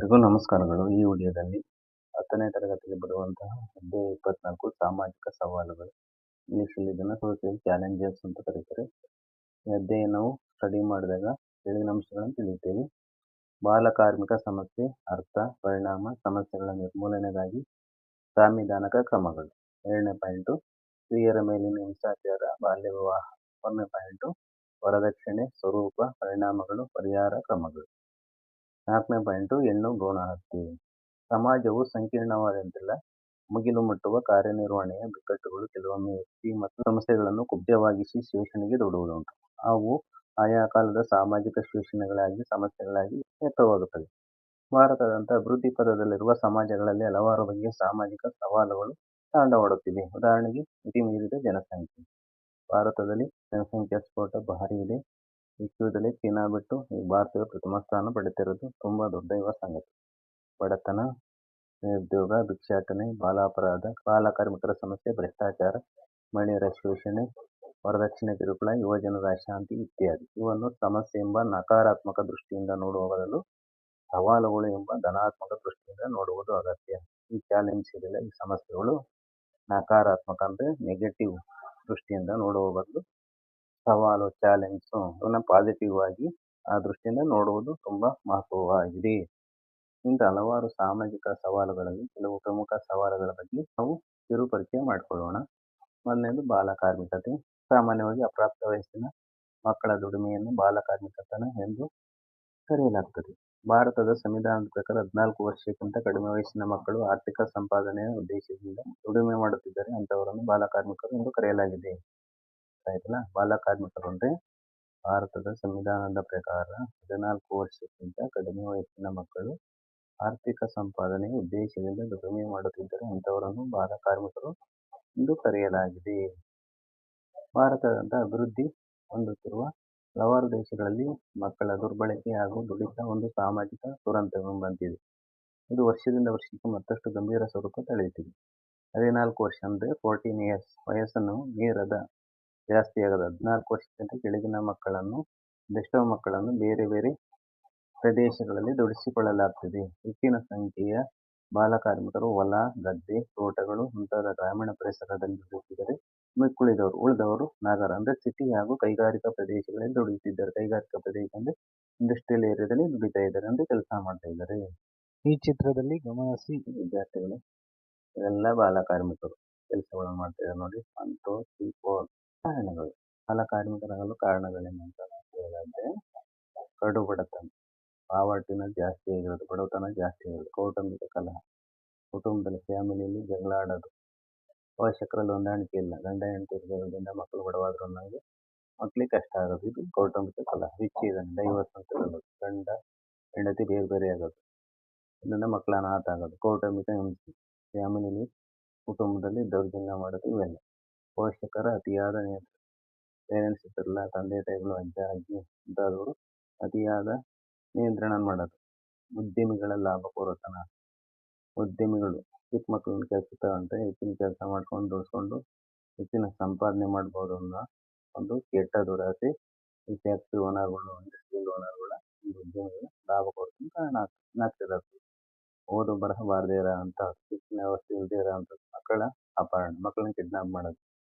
ಎಲ್ರಿಗೂ ನಮಸ್ಕಾರಗಳು. ಈ ವಿಡಿಯೋದಲ್ಲಿ 10ನೇ ತರಗತಿಗೆ ಬರುವಂತಹ ಅಧ್ಯಾಯ 24 ಸಾಮಾಜಿಕ ಸವಾಲುಗಳು. ಇಂಗ್ಲಿಷಲ್ಲಿ ಇದನ್ನು ಸೋಷಿಯಲ್ ಚಾಲೆಂಜಸ್ ಅಂತ ಕರೀತಾರೆ. ಈ ಅಧ್ಯಾಯ ನಾವು ಸ್ಟಡಿ ಮಾಡಿದಾಗ ಕೆಳಗಿನ ಅಂಶಗಳನ್ನು ತಿಳಿಯುತ್ತೇವೆ. ಬಾಲಕಾರ್ಮಿಕ ಸಮಸ್ಯೆ, ಅರ್ಥ, ಪರಿಣಾಮ, ಸಮಸ್ಯೆಗಳ ನಿರ್ಮೂಲನೆಗಾಗಿ ಸಾಂವಿಧಾನಿಕ ಕ್ರಮಗಳು. 2ನೇ ಪಾಯಿಂಟು ಸ್ತ್ರೀಯರ ಮೇಲಿನ ಹಿಂಸಾಚಾರ, ಬಾಲ್ಯ ವಿವಾಹ. 1ನೇ ಪಾಯಿಂಟು ವರದಕ್ಷಿಣೆ, ಸ್ವರೂಪ, ಪರಿಣಾಮಗಳು, ಪರಿಹಾರ ಕ್ರಮಗಳು. 4ನೇ ಪಾಯಿಂಟು ಹೆಣ್ಣು ಭ್ರೂಣ ಹತ್ಯೆ. ಸಮಾಜವು ಸಂಕೀರ್ಣವಾದಂತೆಲ್ಲ ಮುಗಿಲು ಮುಟ್ಟುವ ಕಾರ್ಯನಿರ್ವಹಣೆಯ ಬಿಕ್ಕಟ್ಟುಗಳು ಕೆಲವೊಮ್ಮೆ ವ್ಯಕ್ತಿ ಮತ್ತು ಸಂಸ್ಥೆಗಳನ್ನು ಕುಬ್ಜವಾಗಿಸಿ ಶೋಷಣೆಗೆ ದೊಡ್ಡುವುದುಂಟು. ಅವು ಆಯಾ ಕಾಲದ ಸಾಮಾಜಿಕ ಶೋಷಣೆಗಳಾಗಿ ಸಮಸ್ಯೆಗಳಾಗಿ ವ್ಯಕ್ತವಾಗುತ್ತವೆ. ಭಾರತದಂಥ ಅಭಿವೃದ್ಧಿ ಪಥದಲ್ಲಿರುವ ಸಮಾಜಗಳಲ್ಲಿ ಹಲವಾರು ಬಗೆಯ ಸಾಮಾಜಿಕ ಸವಾಲುಗಳು ತಾಂಡವಾಡುತ್ತಿವೆ. ಉದಾಹರಣೆಗೆ, ಮಿತಿಮೀರಿದ ಜನಸಂಖ್ಯೆ. ಭಾರತದಲ್ಲಿ ಜನಸಂಖ್ಯಾ ಸ್ಫೋಟ ಭಾರಿ ಇದೆ. ವಿಶ್ವದಲ್ಲೇ ಚೀನಾ ಬಿಟ್ಟು ಈ ಭಾರತದ ಪ್ರಥಮ ಸ್ಥಾನ ಪಡೆದಿರುವುದು ತುಂಬಾ ದೊಡ್ಡ ಸಂಗತಿ. ಬಡತನ, ನಿರುದ್ಯೋಗ, ಭಿಕ್ಷಾಟನೆ, ಬಾಲಾಪರಾಧ, ಬಾಲಕಾರ್ಮಿಕರ ಸಮಸ್ಯೆ, ಭ್ರಷ್ಟಾಚಾರ, ಮಹಿಳೆಯರ ಶೋಷಣೆ, ವರದಕ್ಷಿಣೆ ಕಿರುಕುಳ, ಯುವಜನರ ಅಶಾಂತಿ ಇತ್ಯಾದಿ. ಇವನ್ನು ಸಮಸ್ಯೆ ಎಂಬ ನಕಾರಾತ್ಮಕ ದೃಷ್ಟಿಯಿಂದ ನೋಡುವ ಬದಲು ಸವಾಲುಗಳು ಎಂಬ ಧನಾತ್ಮಕ ದೃಷ್ಟಿಯಿಂದ ನೋಡುವುದು ಅಗತ್ಯ. ಈ ಚಾಲೆಂಜ್ ಇದೆಯಲ್ಲ, ಈ ಸಮಸ್ಯೆಗಳು ನಕಾರಾತ್ಮಕ ಅಂದರೆ ನೆಗೆಟಿವ್ ದೃಷ್ಟಿಯಿಂದ ನೋಡುವ ಬದಲು ಸವಾಲು ಚಾಲೆಂಜು ಇವನ್ನ ಪಾಸಿಟಿವ್ ಆಗಿ ಆ ದೃಷ್ಟಿಯಿಂದ ನೋಡುವುದು ತುಂಬಾ ಮಹತ್ವವಾಗಿದೆ. ಇಂಥ ಹಲವಾರು ಸಾಮಾಜಿಕ ಸವಾಲುಗಳಲ್ಲಿ ಕೆಲವು ಪ್ರಮುಖ ಸವಾಲುಗಳ ಬಗ್ಗೆ ನಾವು ಕಿರು ಪರಿಚಯ ಮಾಡಿಕೊಳ್ಳೋಣ. ಮೊದಲನೇದು ಬಾಲಕಾರ್ಮಿಕತೆ. ಸಾಮಾನ್ಯವಾಗಿ ಅಪ್ರಾಪ್ತ ವಯಸ್ಸಿನ ಮಕ್ಕಳ ದುಡಿಮೆಯನ್ನು ಬಾಲಕಾರ್ಮಿಕತನ ಎಂದು ಕರೆಯಲಾಗುತ್ತದೆ. ಭಾರತದ ಸಂವಿಧಾನದ ಪ್ರಕಾರ 14 ವರ್ಷಕ್ಕಿಂತ ಕಡಿಮೆ ವಯಸ್ಸಿನ ಮಕ್ಕಳು ಆರ್ಥಿಕ ಸಂಪಾದನೆಯ ಉದ್ದೇಶದಿಂದ ದುಡಿಮೆ ಮಾಡುತ್ತಿದ್ದರೆ ಅಂತವರನ್ನು ಬಾಲಕಾರ್ಮಿಕರು ಎಂದು ಕರೆಯಲಾಗಿದೆ. ಆಯ್ತಲ್ಲ, ಬಾಲಕಾರ್ಮಿಕರು ಅಂದ್ರೆ ಭಾರತದ ಸಂವಿಧಾನದ ಪ್ರಕಾರ 14 ವರ್ಷಕ್ಕಿಂತ ಕಡಿಮೆ ವಯಸ್ಸಿನ ಮಕ್ಕಳು ಆರ್ಥಿಕ ಸಂಪಾದನೆಯ ಉದ್ದೇಶದಿಂದ ದುಡಿಮೆ ಮಾಡುತ್ತಿದ್ದರೆ ಅಂತವರನ್ನು ಬಾಲಕಾರ್ಮಿಕರು ಎಂದು ಕರೆಯಲಾಗಿದೆ. ಭಾರತದಂತ ಅಭಿವೃದ್ಧಿ ಹೊಂದುತ್ತಿರುವ ಹಲವಾರು ದೇಶಗಳಲ್ಲಿ ಮಕ್ಕಳ ದುರ್ಬಳಕೆ ಹಾಗೂ ದುಡಿತ ಒಂದು ಸಾಮಾಜಿಕ ದುರಂತವೆಂಬಂತಿದೆ. ಇದು ವರ್ಷದಿಂದ ವರ್ಷಕ್ಕೆ ಮತ್ತಷ್ಟು ಗಂಭೀರ ಸ್ವರೂಪ ತಳೆಯುತ್ತಿದೆ. 14 ವರ್ಷ ಅಂದ್ರೆ 14 ಇಯರ್ಸ್ ವಯಸ್ಸನ್ನು ಮೀರದ ಜಾಸ್ತಿ ಆಗದ 14 ವರ್ಷಕ್ಕಿಂತ ಕೆಳಗಿನ ಮಕ್ಕಳನ್ನು, ಅದೆಷ್ಟೋ ಮಕ್ಕಳನ್ನು ಬೇರೆ ಬೇರೆ ಪ್ರದೇಶಗಳಲ್ಲಿ ದುಡಿಸಿಕೊಳ್ಳಲಾಗ್ತದೆ. ಹೆಚ್ಚಿನ ಸಂಖ್ಯೆಯ ಬಾಲಕಾರ್ಮಿಕರು ಹೊಲ, ಗದ್ದೆ, ತೋಟಗಳು ಮುಂತಾದ ಗ್ರಾಮೀಣ ಪರಿಸರದಲ್ಲಿ ದುಡಿಯುತ್ತಿದ್ದರೆ ಉಳಿದವರು ನಗರ ಅಂದ್ರೆ ಸಿಟಿ ಹಾಗೂ ಕೈಗಾರಿಕಾ ಪ್ರದೇಶಗಳಲ್ಲಿ ದುಡಿಯುತ್ತಿದ್ದಾರೆ. ಕೈಗಾರಿಕಾ ಪ್ರದೇಶ ಅಂದ್ರೆ ಇಂಡಸ್ಟ್ರಿಯಲ್ ಏರಿಯಾದಲ್ಲಿ ದುಡಿತಾ ಇದ್ದಾರೆ ಅಂದ್ರೆ ಕೆಲಸ ಮಾಡ್ತಾ ಇದ್ದಾರೆ. ಈ ಚಿತ್ರದಲ್ಲಿ ಗಮನಿಸಿ ವಿದ್ಯಾರ್ಥಿಗಳು, ಇವೆಲ್ಲ ಬಾಲಕಾರ್ಮಿಕರು ಕೆಲಸಗಳನ್ನು ಮಾಡ್ತಾ ಇದ್ದಾರೆ ನೋಡಿ. 1 2 3 4 ಕಾರಣಗಳು. ಬಾಲಕಾರ್ಮಿಕರಾಗಲು ಕಾರಣಗಳೇನು ಅಂತ ಹೇಳಿದ್ರೆ, ಕಡು ಬಡತನ, ಪಾವರ್ಟಿನ ಜಾಸ್ತಿ ಆಗಿರೋದು, ಬಡತನ ಜಾಸ್ತಿ ಆಗಿರೋದು, ಕೌಟುಂಬಿಕ ಕಲಹ, ಕುಟುಂಬದಲ್ಲಿ ಫ್ಯಾಮಿಲಿಯಲ್ಲಿ ಜಗಳ ಆಡೋದು, ಪೋಷಕರಲ್ಲಿ ಹೊಂದಾಣಿಕೆ ಇಲ್ಲ, ಗಂಡ ಹೆಂಡತಿ ಜಗಳದಿಂದ ಮಕ್ಕಳು ಬಡವಾದ್ರು ಅನ್ನೋದು ಮಕ್ಕಳಿಗೆ ಕಷ್ಟ ಆಗೋದು, ಇದು ಕೌಟುಂಬಿಕ ಕಲಹ. ವಿಚ್ಛೇದನ, ಡೈವರ್ಸ್ ಅಂತ ಹೇಳೋದು, ಗಂಡ ಹೆಂಡತಿ ಬೇರೆ ಬೇರೆ ಆಗೋದು, ಇದರಿಂದ ಮಕ್ಕಳ ಅನಾಥ ಆಗೋದು. ಕೌಟುಂಬಿಕ ಹಿಂಸೆ, ಫ್ಯಾಮಿಲಿಯಲ್ಲಿ ಕುಟುಂಬದಲ್ಲಿ ದೌರ್ಜನ್ಯ ಮಾಡೋದು, ಇವೆಲ್ಲ. ಪೋಷಕರ ಅತಿಯಾದ ನಿಯಂತ್ರಣ, ಪೇರೆಂಟ್ಸ್ ಇರ್ತಾರಲ್ಲ, ತಂದೆ ತಾಯಿಗಳು, ಅಜ್ಜ ಅಜ್ಜಿ ಮುಂತಾದವರು ಅತಿಯಾದ ನಿಯಂತ್ರಣ ಮಾಡೋದು. ಉದ್ಯಮಿಗಳ ಲಾಭಕೋರತನ, ಉದ್ಯಮಿಗಳು ಚಿಕ್ಕ ಮಕ್ಕಳನ್ನ ಕೆಲಸ ತಗೊಂಡ್ರೆ ಹೆಚ್ಚಿನ ಕೆಲಸ ಮಾಡ್ಕೊಂಡು ದುಡಿಸ್ಕೊಂಡು ಹೆಚ್ಚಿನ ಸಂಪಾದನೆ ಮಾಡ್ಬೋದು ಅನ್ನೋ ಒಂದು ಕೆಟ್ಟ ದುರಾಸೆ ಈ ಫ್ಯಾಕ್ಟ್ರಿ ಓನರ್ಗಳು, ಇಂಡಸ್ಟ್ರಿಯಲ್ ಓನರ್ಗಳ, ಈ ಉದ್ಯಮಿಗಳ ಲಾಭಕೋರತನ ಕಾರಣ ಆಗ್ತಿರೋದು. ಓದು ಬರಹ ಬಾರದೇ ಇರೋ ಅಂತ ಶಿಕ್ಷಣ ವ್ಯವಸ್ಥೆ ಇಲ್ಲದೆ ಇರೋಂಥದ್ದು, ಮಕ್ಕಳ ಅಪಹರಣ, ಮಕ್ಕಳನ್ನ ಕಿಡ್ನಾಪ್ ಮಾಡೋದು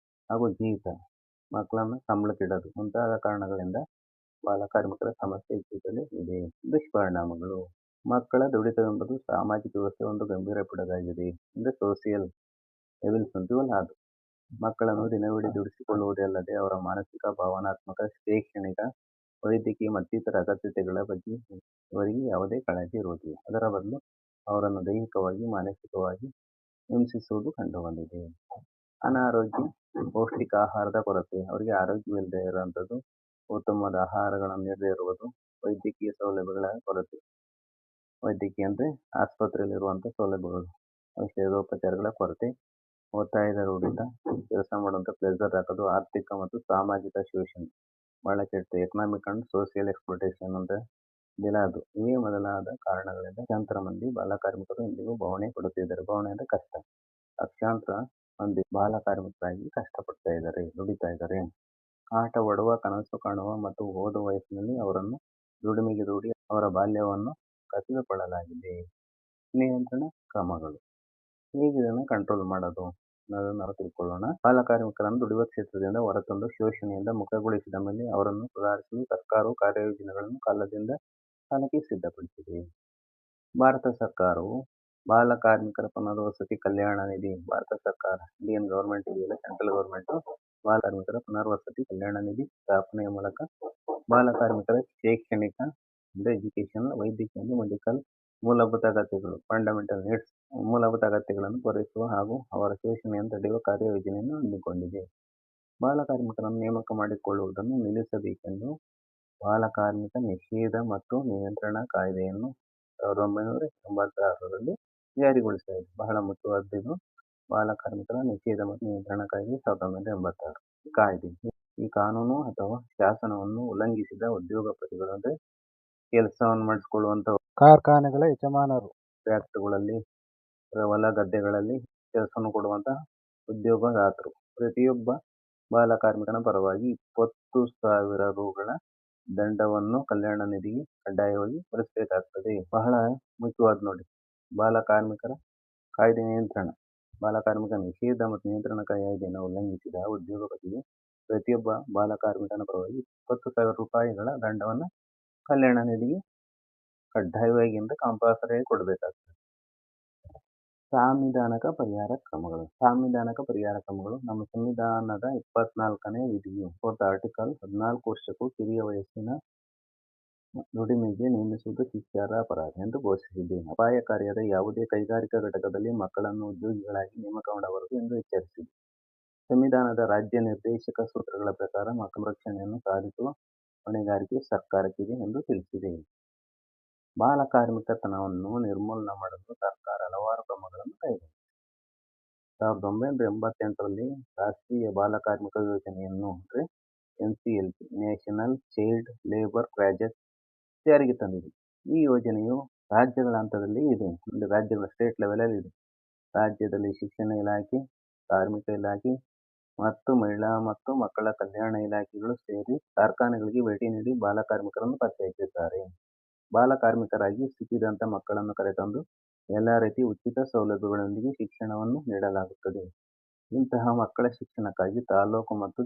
ಹಾಗೂ ಜೀತ, ಮಕ್ಕಳನ್ನ ಸಂಬಳಕ್ಕಿಡೋದು ಮುಂತಾದ ಕಾರಣಗಳಿಂದ ಬಾಲಕಾರ್ಮಿಕರ ಸಮಸ್ಯೆ ಇತ್ತೀಚೆಗೆ ಇದೆ. ದುಷ್ಪರಿಣಾಮಗಳು. ಮಕ್ಕಳ ದುಡಿತವೆಂಬುದು ಸಾಮಾಜಿಕ ವ್ಯವಸ್ಥೆ ಒಂದು ಗಂಭೀರ ಪಿಡುಗಾಗಿದೆ. ಅಂದರೆ ಸೋಷಿಯಲ್ ಎವಿಲ್ಸ್ ಅಂತೀವಲ್ಲ ಅದು. ಮಕ್ಕಳನ್ನು ದಿನವಿಡೀ ದುಡಿಸಿಕೊಳ್ಳುವುದೇ ಅಲ್ಲದೆ ಅವರ ಮಾನಸಿಕ, ಭಾವನಾತ್ಮಕ, ಶೈಕ್ಷಣಿಕ, ವೈದ್ಯಕೀಯ ಮತ್ತಿತರ ಅಗತ್ಯತೆಗಳ ಬಗ್ಗೆ ಇವರಿಗೆ ಯಾವುದೇ ಕಾಳಜಿ ಇರುವುದಿಲ್ಲ. ಅದರ ಬದಲು ಅವರನ್ನು ದೈಹಿಕವಾಗಿ, ಮಾನಸಿಕವಾಗಿ ಹಿಂಸಿಸುವುದು ಕಂಡುಬಂದಿದೆ. ಅನಾರೋಗ್ಯ, ಪೌಷ್ಟಿಕ ಆಹಾರದ ಕೊರತೆ, ಅವರಿಗೆ ಆರೋಗ್ಯವಿಲ್ಲದೆ ಇರುವಂಥದ್ದು, ಉತ್ತಮವಾದ ಆಹಾರಗಳನ್ನು ನೀಡದೇ ಇರುವುದು, ವೈದ್ಯಕೀಯ ಸೌಲಭ್ಯಗಳ ಕೊರತೆ. ವೈದ್ಯಕೀಯ ಅಂದರೆ ಆಸ್ಪತ್ರೆಯಲ್ಲಿರುವಂಥ ಸೌಲಭ್ಯಗಳು, ಔಷಧೋಪಚಾರಗಳ ಕೊರತೆ, ಒತ್ತಾಯದ ರೂಢಿತ, ಕೆಲಸ ಮಾಡುವಂಥ ಪ್ಲೆಸರ್ ಹಾಕೋದು, ಆರ್ಥಿಕ ಮತ್ತು ಸಾಮಾಜಿಕ ಶೋಷಣೆ ಬಹಳ ಕೆಟ್ಟ ಎಕನಾಮಿಕ್ ಅಂಡ್ ಸೋಷಿಯಲ್ ಎಕ್ಸ್ಪ್ಲೋಟೇಷನ್ ಅಂತ ಇದೆಲ್ಲ ಅದು. ಇವೇ ಮೊದಲಾದ ಕಾರಣಗಳಿಂದ ಲಕ್ಷಾಂತರ ಮಂದಿ ಬಾಲಕಾರ್ಮಿಕರು ಇಂದಿಗೂ ಬವಣೆ ಪಡುತ್ತಿದ್ದಾರೆ. ಬವಣೆ ಅಂದರೆ ಕಷ್ಟ. ಲಕ್ಷಾಂತರ ಮಂದಿ ಬಾಲಕಾರ್ಮಿಕರಾಗಿ ಕಷ್ಟಪಡ್ತಾ ಇದ್ದಾರೆ, ದುಡಿತಾ ಇದ್ದಾರೆ. ಆಟವಾಡುವ, ಕನಸು ಕಾಣುವ ಮತ್ತು ಓದುವ ವಯಸ್ಸಿನಲ್ಲಿ ಅವರನ್ನು ದುಡಿಮೆಗೆ ದೂಡಿ ಅವರ ಬಾಲ್ಯವನ್ನು ಮೂಲಕ ತಿಳಿದುಕೊಳ್ಳಲಾಗಿದೆ. ನಿಯಂತ್ರಣ ಕ್ರಮಗಳು. ಹೇಗೆ ಇದನ್ನು ಕಂಟ್ರೋಲ್ ಮಾಡೋದು ಅನ್ನೋದನ್ನು ನಾವು ತಿಳ್ಕೊಳ್ಳೋಣ. ಬಾಲಕಾರ್ಮಿಕರನ್ನು ದುಡಿಯುವ ಕ್ಷೇತ್ರದಿಂದ ಹೊರತಂದು ಶೋಷಣೆಯಿಂದ ಮುಕ್ತಗೊಳಿಸಿದ ಮೇಲೆ ಅವರನ್ನು ಸುಧಾರಿಸಲು ಸರ್ಕಾರವು ಕಾರ್ಯಯೋಜನೆಗಳನ್ನು ಕಾಲದಿಂದ ಕಾಲಕ್ಕೆ ಸಿದ್ಧಪಡಿಸಿದೆ. ಭಾರತ ಸರ್ಕಾರವು ಬಾಲಕಾರ್ಮಿಕರ ಪುನರ್ವಸತಿ ಕಲ್ಯಾಣ ನಿಧಿ ಭಾರತ ಸರ್ಕಾರ ಇಂಡಿಯನ್ ಗವರ್ಮೆಂಟ್ ಇದೆಯಲ್ಲ, ಸೆಂಟ್ರಲ್ ಗವರ್ಮೆಂಟ್ ಬಾಲಕಾರ್ಮಿಕರ ಪುನರ್ವಸತಿ ಕಲ್ಯಾಣ ನಿಧಿ ಸ್ಥಾಪನೆಯ ಮೂಲಕ ಬಾಲಕಾರ್ಮಿಕರ ಶೈಕ್ಷಣಿಕ ಎಜುಕೇಶನ್, ವೈದ್ಯಕೀಯ, ಮೆಡಿಕಲ್ ಮೂಲಭೂತ ಅಗತ್ಯಗಳು ಫಂಡಮೆಂಟಲ್ ನೀಡ್ಸ್ ಮೂಲಭೂತ ಅಗತ್ಯಗಳನ್ನು ಪೂರೈಸುವ ಹಾಗೂ ಅವರ ಶೋಷಣೆಯನ್ನು ತಡೆಯುವ ಕಾರ್ಯಯೋಜನೆಯನ್ನು ಹಮ್ಮಿಕೊಂಡಿದೆ. ಬಾಲಕಾರ್ಮಿಕರನ್ನು ನೇಮಕ ಮಾಡಿಕೊಳ್ಳುವುದನ್ನು ನಿಲ್ಲಿಸಬೇಕೆಂದು ಬಾಲಕಾರ್ಮಿಕ ನಿಷೇಧ ಮತ್ತು ನಿಯಂತ್ರಣ ಕಾಯ್ದೆಯನ್ನು 1986ರಲ್ಲಿ ಜಾರಿಗೊಳಿಸಲಾಗಿದೆ. ಬಹಳ ಮುಖ್ಯವಾದ್ದು ಬಾಲಕಾರ್ಮಿಕರ ನಿಷೇಧ ಮತ್ತು ನಿಯಂತ್ರಣ ಕಾಯ್ದೆ 1986. ಕಾಯ್ದೆ ಈ ಕಾನೂನು ಅಥವಾ ಶಾಸನವನ್ನು ಉಲ್ಲಂಘಿಸಿದ ಉದ್ಯೋಗಪತಿಗಳು, ಅಂದರೆ ಕೆಲಸವನ್ನು ಮಾಡಿಸಿಕೊಳ್ಳುವಂತ ಕಾರ್ಖಾನೆಗಳ ಯಜಮಾನರು, ಫ್ಯಾಕ್ಟರಿಗಳಲ್ಲಿ, ಹೊಲ ಗದ್ದೆಗಳಲ್ಲಿ ಕೆಲಸವನ್ನು ಕೊಡುವಂತಹ ಉದ್ಯೋಗದಾತರು ಪ್ರತಿಯೊಬ್ಬ ಬಾಲಕಾರ್ಮಿಕನ ಪರವಾಗಿ 20,000 ರೂಗಳ ದಂಡವನ್ನು ಕಲ್ಯಾಣ ನಿಧಿಗೆ ಕಡ್ಡಾಯವಾಗಿ ಭರಿಸಬೇಕಾಗ್ತದೆ. ಬಹಳ ಮುಖ್ಯವಾದ ನೋಡಿ, ಬಾಲಕಾರ್ಮಿಕರ ಕಾಯ್ದೆ ನಿಯಂತ್ರಣ, ಬಾಲಕಾರ್ಮಿಕ ನಿಷೇಧ ಮತ್ತು ನಿಯಂತ್ರಣ ಕಾಯ್ದೆಯನ್ನು ಉಲ್ಲಂಘಿಸಿದ ಉದ್ಯೋಗಪತಿಗೆ ಪ್ರತಿಯೊಬ್ಬ ಬಾಲಕಾರ್ಮಿಕನ ಪರವಾಗಿ 20,000 ರೂಪಾಯಿಗಳ ದಂಡವನ್ನು ಕಲ್ಯಾಣ ನಿಧಿಗೆ ಕಡ್ಡಾಯವಾಗಿ ಅಂದರೆ ಕಂಪಲ್ಸರಿಯಾಗಿ ಕೊಡಬೇಕಾಗ್ತದೆ. ಸಾಂವಿಧಾನಿಕ ಪರಿಹಾರ ಕ್ರಮಗಳು. ಸಾಂವಿಧಾನಿಕ ಪರಿಹಾರ ಕ್ರಮಗಳು ನಮ್ಮ ಸಂವಿಧಾನದ 24ನೇ ವಿಧಿಯು ಆರ್ಟಿಕಲ್ 14 ವರ್ಷಕ್ಕೂ ಕಿರಿಯ ವಯಸ್ಸಿನ ದುಡಿಮೆಗೆ ನೇಮಿಸುವುದು ಶಿಕ್ಷಾರ್ಹ ಅಪರಾಧ ಎಂದು ಘೋಷಿಸಿದೆ. ಅಪಾಯಕಾರಿಯಾದ ಯಾವುದೇ ಕೈಗಾರಿಕಾ ಘಟಕದಲ್ಲಿ ಮಕ್ಕಳನ್ನು ಉದ್ಯೋಗಿಗಳಾಗಿ ನೇಮಕ ಮಾಡಬಾರದು ಎಂದು ಎಚ್ಚರಿಸಿದೆ. ಸಂವಿಧಾನದ ರಾಜ್ಯ ನಿರ್ದೇಶಕ ಸೂತ್ರಗಳ ಪ್ರಕಾರ ಮಕ್ಕಳ ರಕ್ಷಣೆಯನ್ನು ಸಾಧಿಸುವ ಹೊಣೆಗಾರಿಕೆ ಸರ್ಕಾರಕ್ಕಿದೆ ಎಂದು ತಿಳಿಸಿದೆ. ಬಾಲಕಾರ್ಮಿಕತನವನ್ನು ನಿರ್ಮೂಲನ ಮಾಡಲು ಸರ್ಕಾರ ಹಲವಾರು ಕ್ರಮಗಳನ್ನು ಕೈಗೊಂಡಿದೆ. 1988ರಲ್ಲಿ ರಾಷ್ಟ್ರೀಯ ಬಾಲಕಾರ್ಮಿಕ ಯೋಜನೆಯನ್ನು ಅಂದರೆ NCLP national child labour project ಜಾರಿಗೆ ತಂದಿದೆ. ಈ ಯೋಜನೆಯು ರಾಜ್ಯಗಳ ಹಂತದಲ್ಲಿ ಇದೆ, ಅಂದರೆ ರಾಜ್ಯಗಳ ಸ್ಟೇಟ್ ಲೆವೆಲಲ್ಲಿ ಇದೆ. ರಾಜ್ಯದಲ್ಲಿ ಶಿಕ್ಷಣ ಇಲಾಖೆ, ಕಾರ್ಮಿಕ ಇಲಾಖೆ ಮತ್ತು ಮಹಿಳಾ ಮತ್ತು ಮಕ್ಕಳ ಕಲ್ಯಾಣ ಇಲಾಖೆಗಳು ಸೇರಿ ಕಾರ್ಖಾನೆಗಳಿಗೆ ಭೇಟಿ ನೀಡಿ ಬಾಲಕಾರ್ಮಿಕರನ್ನು ಪತ್ತೆ ಹಚ್ಚಿದ್ದಾರೆ. ಬಾಲಕಾರ್ಮಿಕರಾಗಿ ಸಿಕ್ಕಿದಂಥ ಮಕ್ಕಳನ್ನು ಕರೆತಂದು ಎಲ್ಲ ರೀತಿಯ ಉಚಿತ ಸೌಲಭ್ಯಗಳೊಂದಿಗೆ ಶಿಕ್ಷಣವನ್ನು ನೀಡಲಾಗುತ್ತದೆ. ಇಂತಹ ಮಕ್ಕಳ ಶಿಕ್ಷಣಕ್ಕಾಗಿ ತಾಲೂಕು ಮತ್ತು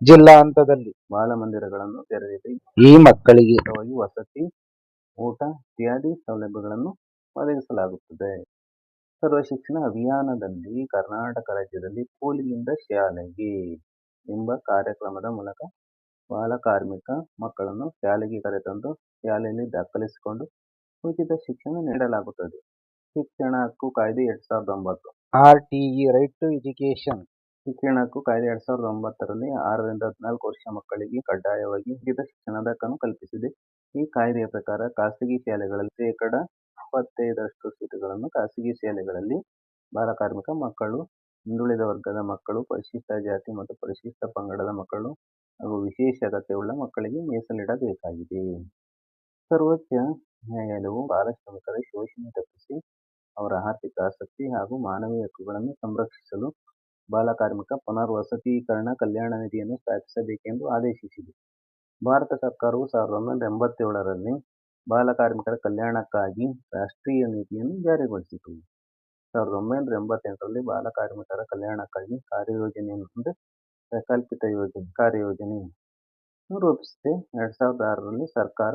ಜಿಲ್ಲಾ ಹಂತದಲ್ಲಿ ಬಾಲಮಂದಿರಗಳನ್ನು ತೆರೆದಿದೆ. ಈ ಮಕ್ಕಳಿಗೆ ವಸತಿ, ಊಟ ಇತ್ಯಾದಿ ಸೌಲಭ್ಯಗಳನ್ನು ಒದಗಿಸಲಾಗುತ್ತದೆ. ಸರ್ವ ಶಿಕ್ಷಣ ಅಭಿಯಾನದಲ್ಲಿ ಕರ್ನಾಟಕ ರಾಜ್ಯದಲ್ಲಿ ಸ್ಕೂಲಿನಿಂದ ಶಾಲೆಗೆ ಎಂಬ ಕಾರ್ಯಕ್ರಮದ ಮೂಲಕ ಬಾಲಕಾರ್ಮಿಕ ಮಕ್ಕಳನ್ನು ಶಾಲೆಗೆ ಕರೆತಂದು ಶಾಲೆಯಲ್ಲಿ ದಾಖಲಿಸಿಕೊಂಡು ಉಚಿತ ಶಿಕ್ಷಣ ನೀಡಲಾಗುತ್ತದೆ. ಶಿಕ್ಷಣ ಹಕ್ಕು ಕಾಯ್ದೆ 2009 RTE ರೈಟ್ ಟು ಎಜುಕೇಶನ್. ಶಿಕ್ಷಣ ಹಕ್ಕು ಕಾಯ್ದೆ 2009ರಲ್ಲಿ 6ರಿಂದ 14 ವರ್ಷ ಮಕ್ಕಳಿಗೆ ಕಡ್ಡಾಯವಾಗಿ ಉಚಿತ ಶಿಕ್ಷಣದ ಹಕ್ಕನ್ನು ಕಲ್ಪಿಸಿದೆ. ಈ ಕಾಯ್ದೆಯ ಪ್ರಕಾರ ಖಾಸಗಿ ಶಾಲೆಗಳಲ್ಲಿ 75% ಸೀಟುಗಳನ್ನು ಖಾಸಗಿ ಶಾಲೆಗಳಲ್ಲಿ ಬಾಲಕಾರ್ಮಿಕ ಮಕ್ಕಳು, ಹಿಂದುಳಿದ ವರ್ಗದ ಮಕ್ಕಳು, ಪರಿಶಿಷ್ಟ ಜಾತಿ ಮತ್ತು ಪರಿಶಿಷ್ಟ ಪಂಗಡದ ಮಕ್ಕಳು ಹಾಗೂ ವಿಶೇಷ ಅಗತ್ಯವುಳ್ಳ ಮಕ್ಕಳಿಗೆ ಮೀಸಲಿಡಬೇಕಾಗಿದೆ. ಸರ್ವೋಚ್ಚ ನ್ಯಾಯಾಲಯವು ಬಾಲಶ್ರಮಿಕರ ಶೋಷಣೆ ತಪ್ಪಿಸಿ ಅವರ ಆರ್ಥಿಕ ಆಸಕ್ತಿ ಹಾಗೂ ಮಾನವೀಯ ಹಕ್ಕುಗಳನ್ನು ಸಂರಕ್ಷಿಸಲು ಬಾಲಕಾರ್ಮಿಕ ಪುನರ್ವಸತೀಕರಣ ಕಲ್ಯಾಣ ನಿಧಿಯನ್ನು ಸ್ಥಾಪಿಸಬೇಕೆಂದು ಆದೇಶಿಸಿದೆ. ಭಾರತ ಸರ್ಕಾರವು 1987ರಲ್ಲಿ ಬಾಲಕಾರ್ಮಿಕರ ಕಲ್ಯಾಣಕ್ಕಾಗಿ ರಾಷ್ಟ್ರೀಯ ನೀತಿಯನ್ನು ಜಾರಿಗೊಳಿಸಿತು. 1988ರಲ್ಲಿ ಬಾಲಕಾರ್ಮಿಕರ ಕಲ್ಯಾಣಕ್ಕಾಗಿ ಕಾರ್ಯಯೋಜನೆಯನ್ನು ಅಂದರೆ ವೈಕಲ್ಪಿತ ಕಾರ್ಯಯೋಜನೆಯನ್ನು ರೂಪಿಸಿದೆ. 2006ರಲ್ಲಿ ಸರ್ಕಾರ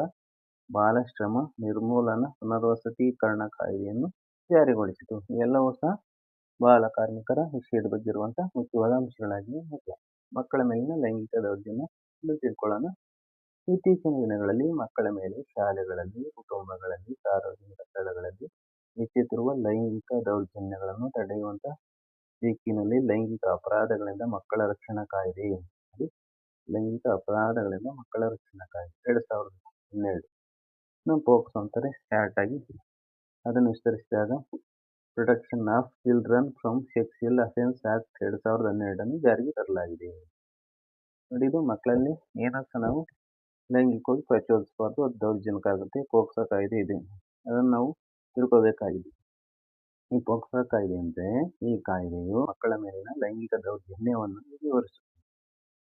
ಬಾಲಶ್ರಮ ನಿರ್ಮೂಲನಾ ಪುನರ್ವಸತೀಕರಣ ಕಾಯ್ದೆಯನ್ನು ಜಾರಿಗೊಳಿಸಿತು. ಇವೆಲ್ಲವೂ ಸಹ ಬಾಲಕಾರ್ಮಿಕರ ವಿಷಯದ ಬಗ್ಗೆ ಇರುವಂತಹ ಮುಖ್ಯವಾದ ಅಂಶಗಳಾಗಿವೆ. ಮಕ್ಕಳ ಮೇಲಿನ ಲೈಂಗಿಕ ದೌರ್ಜನ್ಯ ತಿಳ್ಕೊಳ್ಳೋಣ. ಇತ್ತೀಚಿನ ದಿನಗಳಲ್ಲಿ ಮಕ್ಕಳ ಮೇಲೆ ಶಾಲೆಗಳಲ್ಲಿ, ಕುಟುಂಬಗಳಲ್ಲಿ, ಸಾರ್ವಜನಿಕ ಸ್ಥಳಗಳಲ್ಲಿ ಹೆಚ್ಚುತ್ತಿರುವ ಲೈಂಗಿಕ ದೌರ್ಜನ್ಯಗಳನ್ನು ತಡೆಯುವಂತಹ ದಿಕ್ಕಿನಲ್ಲಿ ಲೈಂಗಿಕ ಅಪರಾಧಗಳಿಂದ ಮಕ್ಕಳ ರಕ್ಷಣಾ ಕಾಯ್ದೆ ಲೈಂಗಿಕ ಅಪರಾಧಗಳಿಂದ ಮಕ್ಕಳ ರಕ್ಷಣಾ ಕಾಯ್ದೆ 2012 ಪೋಕ್ಸೋ ಅಂತಾರೆ ಸ್ಟಾರ್ಟ್ ಆಗಿ ಅದನ್ನು ವಿಸ್ತರಿಸಿದಾಗ protection of children from sexual offence act 2012 ಜಾರಿಗೆ ತರಲಾಗಿದೆ. ನೋಡಿ, ಇದು ಮಕ್ಕಳಲ್ಲಿ ಏನೋ ಸಹ ನಾವು ಲೈಂಗಿಕವಾಗಿ ಪ್ರಚೋದಿಸಬಾರ್ದು, ಅದು ದೌರ್ಜನ್ಯಕ್ಕಾಗುತ್ತೆ. ಪೋಕ್ಸೋ ಕಾಯ್ದೆ ಇದೆ, ಅದನ್ನು ನಾವು ತಿಳ್ಕೋಬೇಕಾಗಿದೆ. ಈ ಪೋಕ್ಸೋ ಕಾಯ್ದೆ ಅಂದರೆ ಈ ಕಾಯ್ದೆಯು ಮಕ್ಕಳ ಮೇಲಿನ ಲೈಂಗಿಕ ದೌರ್ಜನ್ಯವನ್ನು ವಿವರಿಸುತ್ತದೆ.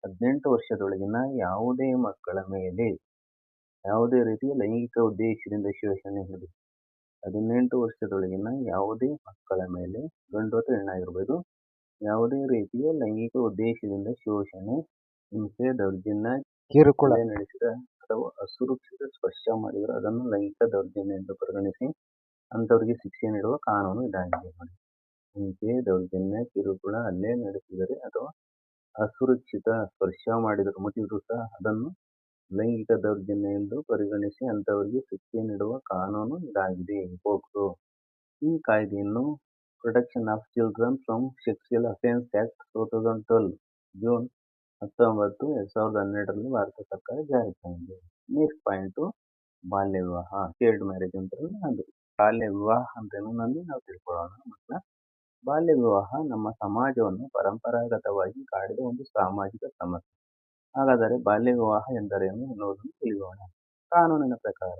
18 ವರ್ಷದೊಳಗಿನ ಯಾವುದೇ ಮಕ್ಕಳ ಮೇಲೆ ಯಾವುದೇ ರೀತಿಯ ಲೈಂಗಿಕ ಉದ್ದೇಶದಿಂದ ಶೋಷಣೆ, 18 ವರ್ಷದೊಳಗಿನ ಯಾವುದೇ ಮಕ್ಕಳ ಮೇಲೆ, ಗಂಡು ಅಥವಾ ಹೆಣ್ಣಾಗಿರ್ಬೋದು, ಯಾವುದೇ ರೀತಿಯ ಲೈಂಗಿಕ ಉದ್ದೇಶದಿಂದ ಶೋಷಣೆ, ಹಿಂಸೆ, ದೌರ್ಜನ್ಯ, ಕಿರುಕುಳ ನಡೆಸಿದ ಅಥವಾ ಅಸುರಕ್ಷಿತ ಸ್ಪರ್ಶ ಮಾಡಿದರೆ ಅದನ್ನು ಲೈಂಗಿಕ ದೌರ್ಜನ್ಯ ಎಂದು ಪರಿಗಣಿಸಿ ಅಂಥವರಿಗೆ ಶಿಕ್ಷೆ ನೀಡುವ ಕಾನೂನು ಇದಾಗಿದೆ ನೋಡಿ. ಹಿಂಸೆ, ದೌರ್ಜನ್ಯ, ಕಿರುಕುಳ, ಹಲ್ಲೆ ನಡೆಸಿದರೆ ಅಥವಾ ಅಸುರಕ್ಷಿತ ಸ್ಪರ್ಶ ಮಾಡಿದರೆ ಮುಟ್ಟಿದರೂ ಸಹ ಅದನ್ನು ಲೈಂಗಿಕ ದೌರ್ಜನ್ಯ ಎಂದು ಪರಿಗಣಿಸಿ ಅಂಥವರಿಗೆ ಶಿಕ್ಷೆ ನೀಡುವ ಕಾನೂನು ಇದಾಗಿದೆ ಪೋಕ್ಸೋ. ಈ ಕಾಯ್ದೆಯನ್ನು protection of children from sexual offence act 2012 June 19, 2012ರಲ್ಲಿ ಭಾರತ ಸರ್ಕಾರ ಜಾರಿಗೆ ತಂದಿದೆ. ನೆಕ್ಸ್ಟ್ ಪಾಯಿಂಟು ಬಾಲ್ಯ ವಿವಾಹ, ಚೈಲ್ಡ್ ಮ್ಯಾರೇಜ್ ಅಂತ ಅದು. ಬಾಲ್ಯ ವಿವಾಹ ಅಂತೇನು ನಾವು ತಿಳ್ಕೊಳ್ಳೋಣ. ಮಕ್ಕಳ ಬಾಲ್ಯ ವಿವಾಹ ನಮ್ಮ ಸಮಾಜವನ್ನು ಪರಂಪರಾಗತವಾಗಿ ಕಾಡಿದ ಒಂದು ಸಾಮಾಜಿಕ ಸಮಸ್ಯೆ. ಹಾಗಾದರೆ ಬಾಲ್ಯ ವಿವಾಹ ಎಂದರೇನು ಎನ್ನುವುದನ್ನು ತಿಳಿಯೋಣ. ಕಾನೂನಿನ ಪ್ರಕಾರ,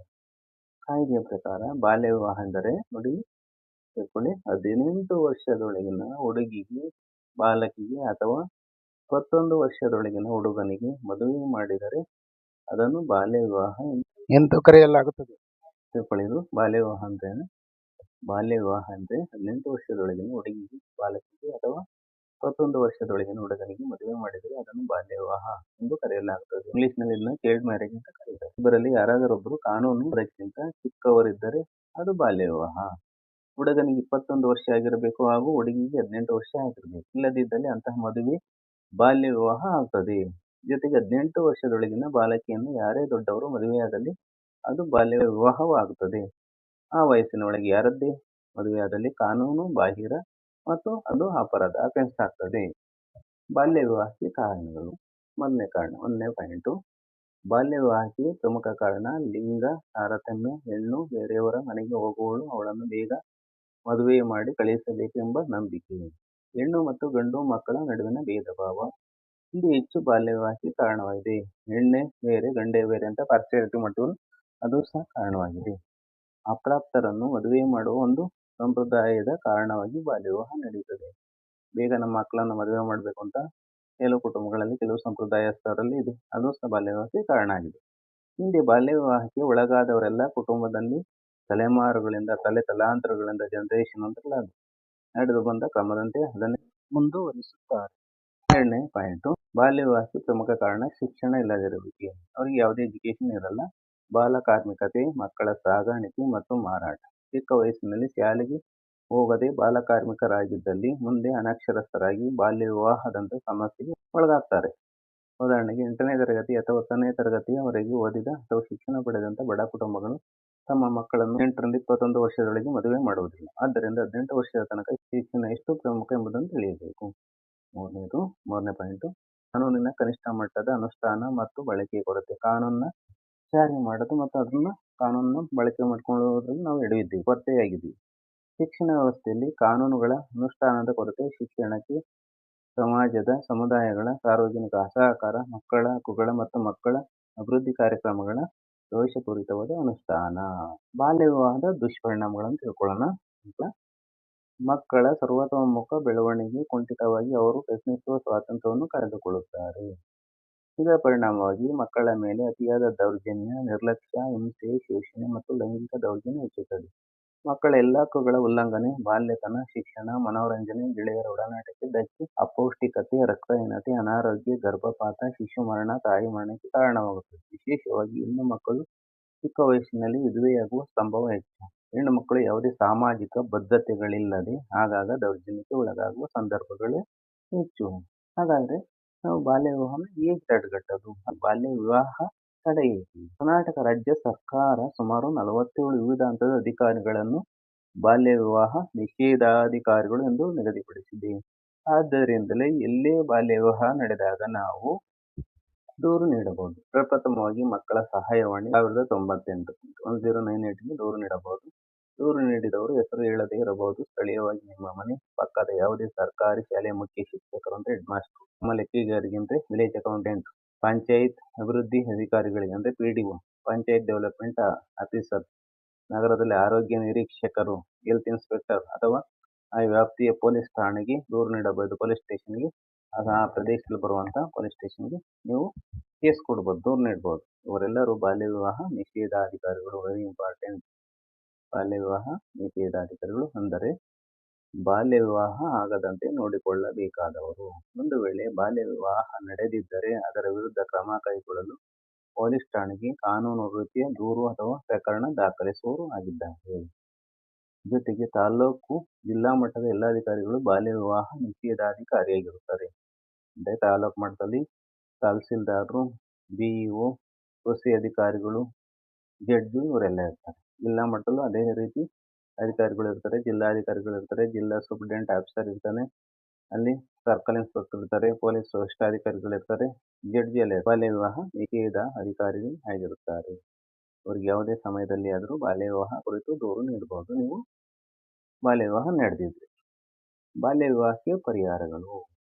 ಕಾಯ್ದೆಯ ಪ್ರಕಾರ ಬಾಲ್ಯ ವಿವಾಹ ಎಂದರೆ ನೋಡಿ ತಿಳ್ಕೊಳ್ಳಿ, 18 ವರ್ಷದೊಳಗಿನ ಹುಡುಗಿಗೆ, ಬಾಲಕಿಗೆ ಅಥವಾ 21 ವರ್ಷದೊಳಗಿನ ಹುಡುಗನಿಗೆ ಮದುವೆ ಮಾಡಿದರೆ ಅದನ್ನು ಬಾಲ್ಯ ವಿವಾಹ ಎಂದು ಕರೆಯಲಾಗುತ್ತದೆ. ತಿಳ್ಕೊಳ್ಳಿ, ಇದು ಬಾಲ್ಯ ವಿವಾಹ ಅಂತೇನು. ಬಾಲ್ಯ ವಿವಾಹ ಅಂದರೆ 18 ವರ್ಷದೊಳಗಿನ ಹುಡುಗಿಗೆ, ಬಾಲಕಿಗೆ ಅಥವಾ 21 ವರ್ಷದೊಳಗಿನ ಹುಡುಗನಿಗೆ ಮದುವೆ ಮಾಡಿದರೆ ಅದನ್ನು ಬಾಲ್ಯ ವಿವಾಹ ಎಂದು ಕರೆಯಲಾಗುತ್ತದೆ. ಇಂಗ್ಲಿಷ್ನಲ್ಲಿ ಇದನ್ನು ಚೈಲ್ಡ್ ಮ್ಯಾರೇಜ್ ಅಂತ ಕರೆಯುತ್ತಾರೆ. ಇದರಲ್ಲಿ ಯಾರಾದರೊಬ್ಬರು ಕಾನೂನು ಅದಕ್ಕಿಂತ ಚಿಕ್ಕವರಿದ್ದರೆ ಅದು ಬಾಲ್ಯ ವಿವಾಹ. ಹುಡುಗನಿಗೆ 21 ವರ್ಷ ಆಗಿರಬೇಕು ಹಾಗೂ ಹುಡುಗಿಗೆ 18 ವರ್ಷ ಆಗಿರಬೇಕು. ಇಲ್ಲದಿದ್ದಲ್ಲಿ ಅಂತಹ ಮದುವೆ ಬಾಲ್ಯ ವಿವಾಹ ಆಗ್ತದೆ. ಜೊತೆಗೆ 18 ವರ್ಷದೊಳಗಿನ ಬಾಲಕಿಯನ್ನು ಯಾರೇ ದೊಡ್ಡವರು ಮದುವೆಯಾದಲ್ಲಿ ಅದು ಬಾಲ್ಯ ವಿವಾಹವಾಗುತ್ತದೆ. ಆ ವಯಸ್ಸಿನ ಒಳಗೆ ಯಾರದ್ದೇ ಮದುವೆಯಾದಲ್ಲಿ ಕಾನೂನು ಬಾಹಿರ ಮತ್ತು ಅದು ಅಪರಾಧ, ಅಫೆನ್ಸ್ ಆಗ್ತದೆ. ಬಾಲ್ಯ ವಿವಾಹಕ್ಕೆ ಕಾರಣಗಳು. ಒಂದನೇ ಪಾಯಿಂಟು, ಬಾಲ್ಯ ವಿವಾಹಕ್ಕೆ ಪ್ರಮುಖ ಕಾರಣ ಲಿಂಗ ತಾರತಮ್ಯ. ಹೆಣ್ಣು ಬೇರೆಯವರ ಮನೆಗೆ ಹೋಗುವವಳು, ಅವಳನ್ನು ಬೇಗ ಮದುವೆ ಮಾಡಿ ಕಳುಹಿಸಬೇಕೆಂಬ ನಂಬಿಕೆ. ಹೆಣ್ಣು ಮತ್ತು ಗಂಡು ಮಕ್ಕಳ ನಡುವಿನ ಭೇದ ಭಾವ ಇದು ಹೆಚ್ಚು ಬಾಲ್ಯ ವಿವಾಹಕ್ಕೆ ಕಾರಣವಾಗಿದೆ. ಹೆಣ್ಣೆ ಬೇರೆ ಗಂಡೇ ಬೇರೆ ಅಂತ ಪಾರ್ಶಿಯಾಲಿಟಿ ಮಾಡುವುದು ಅದು ಸಹ ಕಾರಣವಾಗಿದೆ. ಅಪ್ರಾಪ್ತರನ್ನು ಮದುವೆ ಮಾಡುವ ಒಂದು ಸಂಪ್ರದಾಯದ ಕಾರಣವಾಗಿ ಬಾಲ್ಯ ವಿವಾಹ ನಡೆಯುತ್ತದೆ. ಬೇಗ ನಮ್ಮ ಮಕ್ಕಳನ್ನು ಮದುವೆ ಮಾಡಬೇಕು ಅಂತ ಕೆಲವು ಕುಟುಂಬಗಳಲ್ಲಿ, ಕೆಲವು ಸಂಪ್ರದಾಯಸ್ಥರಲ್ಲಿ ಇದೆ, ಅದು ಸಹ ಬಾಲ್ಯ ವಿವಾಹಕ್ಕೆ ಕಾರಣ ಆಗಿದೆ. ಹಿಂದೆ ಬಾಲ್ಯ ವಿವಾಹಕ್ಕೆ ಒಳಗಾದವರೆಲ್ಲ ಕುಟುಂಬದಲ್ಲಿ ತಲೆಮಾರುಗಳಿಂದ, ತಲಾಂತರಗಳಿಂದ, ಜನರೇಷನ್ ಅಂತಾರಲ್ಲ, ಅದು ನಡೆದು ಬಂದ ಕ್ರಮದಂತೆ ಅದನ್ನೇ ಮುಂದುವರಿಸುತ್ತಾರೆ. ಎರಡನೇ ಪಾಯಿಂಟು, ಬಾಲ್ಯ ವಿವಾಹಕ್ಕೆ ಪ್ರಮುಖ ಕಾರಣ ಶಿಕ್ಷಣ ಇಲ್ಲದಿರುವಿಕೆ. ಅವರಿಗೆ ಯಾವುದೇ ಎಜುಕೇಶನ್ ಇರಲ್ಲ. ಬಾಲ ಕಾರ್ಮಿಕತೆ, ಮಕ್ಕಳ ಸಾಗಾಣಿಕೆ ಮತ್ತು ಮಾರಾಟ. ಚಿಕ್ಕ ವಯಸ್ಸಿನಲ್ಲಿ ಶಾಲೆಗೆ ಹೋಗದೆ ಬಾಲಕಾರ್ಮಿಕರಾಗಿದ್ದಲ್ಲಿ ಮುಂದೆ ಅನಕ್ಷರಸ್ಥರಾಗಿ ಬಾಲ್ಯ ವಿವಾಹದಂಥ ಸಮಸ್ಯೆಗೆ ಒಳಗಾಗ್ತಾರೆ. ಉದಾಹರಣೆಗೆ 8ನೇ ತರಗತಿ ಅಥವಾ 10ನೇ ತರಗತಿಯವರೆಗೆ ಓದಿದ ಅಥವಾ ಶಿಕ್ಷಣ ಪಡೆದಂಥ ಬಡ ಕುಟುಂಬಗಳು ತಮ್ಮ ಮಕ್ಕಳನ್ನು 18ರಿಂದ 21 ವರ್ಷದೊಳಗೆ ಮದುವೆ ಮಾಡುವುದಿಲ್ಲ. ಆದ್ದರಿಂದ 18 ವರ್ಷದ ತನಕ ಶಿಕ್ಷಣ ಎಷ್ಟು ಪ್ರಮುಖ ಎಂಬುದನ್ನು ತಿಳಿಯಬೇಕು. ಮೂರನೇ ಪಾಯಿಂಟು, ಕಾನೂನಿನ ಕನಿಷ್ಠ ಮಟ್ಟದ ಅನುಷ್ಠಾನ ಮತ್ತು ಬಳಕೆ ಕೊರತೆ. ಕಾನೂನನ್ನ ಜಾರಿ ಮಾಡೋದು ಮತ್ತು ಅದನ್ನು ಕಾನೂನನ್ನು ಬಳಕೆ ಮಾಡಿಕೊಳ್ಳುವುದರಲ್ಲಿ ನಾವು ಎಡವಿದ್ದೀವಿ, ಕೊರತೆಯಾಗಿದ್ದೀವಿ. ಶಿಕ್ಷಣ ವ್ಯವಸ್ಥೆಯಲ್ಲಿ ಕಾನೂನುಗಳ ಅನುಷ್ಠಾನದ ಕೊರತೆ ಶಿಕ್ಷಣಕ್ಕೆ ಸಮಾಜದ, ಸಮುದಾಯಗಳ ಸಾರ್ವಜನಿಕ ಸಹಕಾರ, ಮಕ್ಕಳ ಹಕ್ಕುಗಳ ಮತ್ತು ಮಕ್ಕಳ ಅಭಿವೃದ್ಧಿ ಕಾರ್ಯಕ್ರಮಗಳ ದೋಷಪೂರಿತವಾದ ಅನುಷ್ಠಾನ. ಬಾಲ್ಯ ವಿವಾಹದ ದುಷ್ಪರಿಣಾಮಗಳನ್ನು ತಿಳ್ಕೊಳ್ಳೋಣ. ಮಕ್ಕಳ ಸರ್ವತೋಮುಖ ಬೆಳವಣಿಗೆ ಕುಂಠಿತವಾಗಿ ಅವರು ಪ್ರಶ್ನಿಸುವ ಸ್ವಾತಂತ್ರ್ಯವನ್ನು ಕಳೆದುಕೊಳ್ಳುತ್ತಾರೆ. ಇದರ ಪರಿಣಾಮವಾಗಿ ಮಕ್ಕಳ ಮೇಲೆ ಅತಿಯಾದ ದೌರ್ಜನ್ಯ, ನಿರ್ಲಕ್ಷ್ಯ, ಹಿಂಸೆ, ಶೋಷಣೆ ಮತ್ತು ಲೈಂಗಿಕ ದೌರ್ಜನ್ಯ ಹೆಚ್ಚುತ್ತದೆ. ಮಕ್ಕಳ ಎಲ್ಲ ಹಕ್ಕುಗಳ ಉಲ್ಲಂಘನೆ, ಬಾಲ್ಯತನ, ಶಿಕ್ಷಣ, ಮನೋರಂಜನೆ, ಗೆಳೆಯರ ಒಡನಾಟಕ್ಕೆ ಧಕ್ಕೆ, ಅಪೌಷ್ಟಿಕತೆ, ರಕ್ತಹೀನತೆ, ಅನಾರೋಗ್ಯ, ಗರ್ಭಪಾತ, ಶಿಶು ಮರಣ, ತಾಯಿ ಮರಣಕ್ಕೆ ಕಾರಣವಾಗುತ್ತದೆ. ವಿಶೇಷವಾಗಿ ಹೆಣ್ಣು ಮಕ್ಕಳು ಚಿಕ್ಕ ವಯಸ್ಸಿನಲ್ಲಿ ವಿಧವೆಯಾಗುವ ಸಂಭವ ಹೆಚ್ಚು. ಹೆಣ್ಣು ಮಕ್ಕಳು ಯಾವುದೇ ಸಾಮಾಜಿಕ ಬದ್ಧತೆಗಳಿಲ್ಲದೆ ಆಗಾಗ ದೌರ್ಜನ್ಯಕ್ಕೆ ಒಳಗಾಗುವ ಸಂದರ್ಭಗಳು ಹೆಚ್ಚು. ಹಾಗಾದರೆ ನಾವು ಬಾಲ್ಯ ವಿವಾಹನ ಹೇಗೆ ತಡೆಗಟ್ಟೋದು? ಬಾಲ್ಯ ವಿವಾಹ ತಡೆ ಏಕೆ? ಕರ್ನಾಟಕ ರಾಜ್ಯ ಸರ್ಕಾರ ಸುಮಾರು 47 ವಿವಿಧ ಹಂತದ ಅಧಿಕಾರಿಗಳನ್ನು ಬಾಲ್ಯ ವಿವಾಹ ನಿಷೇಧಾಧಿಕಾರಿಗಳು ಎಂದು ನಿಗದಿಪಡಿಸಿದೆ. ಆದ್ದರಿಂದಲೇ ಎಲ್ಲೇ ಬಾಲ್ಯ ವಿವಾಹ ನಡೆದಾಗ ನಾವು ದೂರು ನೀಡಬಹುದು. ಪ್ರಪ್ರಥಮವಾಗಿ ಮಕ್ಕಳ ಸಹಾಯವಾಣಿ 1098 1098ಗೆ ದೂರು ನೀಡಬಹುದು. ದೂರು ನೀಡಿದವರು ಹೆಸರು ಹೇಳದೇ ಇರಬಹುದು. ಸ್ಥಳೀಯವಾಗಿ ನಿಮ್ಮ ಮನೆ ಪಕ್ಕದ ಯಾವುದೇ ಸರ್ಕಾರಿ ಶಾಲೆಯ ಮುಖ್ಯ ಶಿಕ್ಷಕರು ಅಂದರೆ ಹೆಡ್ ಮಾಸ್ಟರ್, ನಮ್ಮ ಲೆಕ್ಕಿಗರಿಗೆ ಅಂದರೆ ವಿಲೇಜ್ ಅಕೌಂಟೆಂಟ್, ಪಂಚಾಯತ್ ಅಭಿವೃದ್ಧಿ ಅಧಿಕಾರಿಗಳಿಗೆ ಅಂದರೆ PDO, ಪಂಚಾಯತ್ ಡೆವಲಪ್ಮೆಂಟ್ ಆಫೀಸರ್, ನಗರದಲ್ಲಿ ಆರೋಗ್ಯ ನಿರೀಕ್ಷಕರು, ಹೆಲ್ತ್ ಇನ್ಸ್ಪೆಕ್ಟರ್ ಅಥವಾ ಆ ವ್ಯಾಪ್ತಿಯ ಪೊಲೀಸ್ ಠಾಣೆಗೆ ದೂರು ನೀಡಬಹುದು. ಪೊಲೀಸ್ ಸ್ಟೇಷನ್ಗೆ, ಆ ಪ್ರದೇಶದಲ್ಲಿ ಬರುವಂಥ ಪೊಲೀಸ್ ಸ್ಟೇಷನ್ಗೆ ನೀವು ಕೇಸ್ ಕೊಡ್ಬೋದು, ದೂರು ನೀಡ್ಬೋದು. ಇವರೆಲ್ಲರೂ ಬಾಲ್ಯ ವಿವಾಹ ನಿಷೇಧಾಧಿಕಾರಿಗಳು. Very important. ಬಾಲ್ಯ ವಿವಾಹ ನಿಷೇಧಾಧಿಕಾರಿಗಳು ಅಂದರೆ ಬಾಲ್ಯ ವಿವಾಹ ಆಗದಂತೆ ನೋಡಿಕೊಳ್ಳಬೇಕಾದವರು. ಒಂದು ವೇಳೆ ಬಾಲ್ಯ ವಿವಾಹ ನಡೆದಿದ್ದರೆ ಅದರ ವಿರುದ್ಧ ಕ್ರಮ ಕೈಗೊಳ್ಳಲು ಪೊಲೀಸ್ ಠಾಣೆಗೆ ಕಾನೂನು ರೀತಿಯ ದೂರು ಅಥವಾ ಪ್ರಕರಣ ದಾಖಲಿಸುವವರು ಆಗಿದ್ದಾರೆ. ಜೊತೆಗೆ ತಾಲೂಕು, ಜಿಲ್ಲಾ ಮಟ್ಟದ ಎಲ್ಲ ಅಧಿಕಾರಿಗಳು ಬಾಲ್ಯ ವಿವಾಹ ನಿಷೇಧಾಧಿಕಾರಿಯಾಗಿರುತ್ತಾರೆ. ಅಂದರೆ ತಾಲೂಕು ಮಟ್ಟದಲ್ಲಿ ತಹಸೀಲ್ದಾರರು, BEO, ಕೃಷಿ ಅಧಿಕಾರಿಗಳು, ಜಡ್ಜು ಇವರೆಲ್ಲ ಇರ್ತಾರೆ. ಜಿಲ್ಲಾ ಮಟ್ಟದಲ್ಲೂ ಅದೇ ರೀತಿ ಅಧಿಕಾರಿಗಳು ಇರ್ತಾರೆ, ಜಿಲ್ಲಾಧಿಕಾರಿಗಳು ಇರ್ತಾರೆ, ಜಿಲ್ಲಾ ಸೂಪರಿಂಟೆಂಡೆಂಟ್ ಆಫೀಸರ್ ಇರ್ತಾನೆ, ಅಲ್ಲಿ ಸರ್ಕಲ್ ಇನ್ಸ್ಪೆಕ್ಟರ್ ಇರ್ತಾರೆ, ಪೊಲೀಸ್ ವರಿಷ್ಠಾಧಿಕಾರಿಗಳು ಇರ್ತಾರೆ, ಜಡ್ಜಿ ಎಲ್ಲ ಬಾಲ್ಯ ವಿವಾಹ ನಿಷೇಧ ಅಧಿಕಾರಿ ಆಗಿರುತ್ತಾರೆ. ಅವ್ರಿಗೆ ಯಾವುದೇ ಸಮಯದಲ್ಲಿ ಆದರೂ ಬಾಲ್ಯ ವಿವಾಹ ಕುರಿತು ದೂರು ನೀಡಬಹುದು. ನೀವು ಬಾಲ್ಯ ವಿವಾಹ ನಡೆದಿದ್ರೆ ಬಾಲ್ಯ ವಿವಾಹಕ್ಕೆ ಪರಿಹಾರಗಳು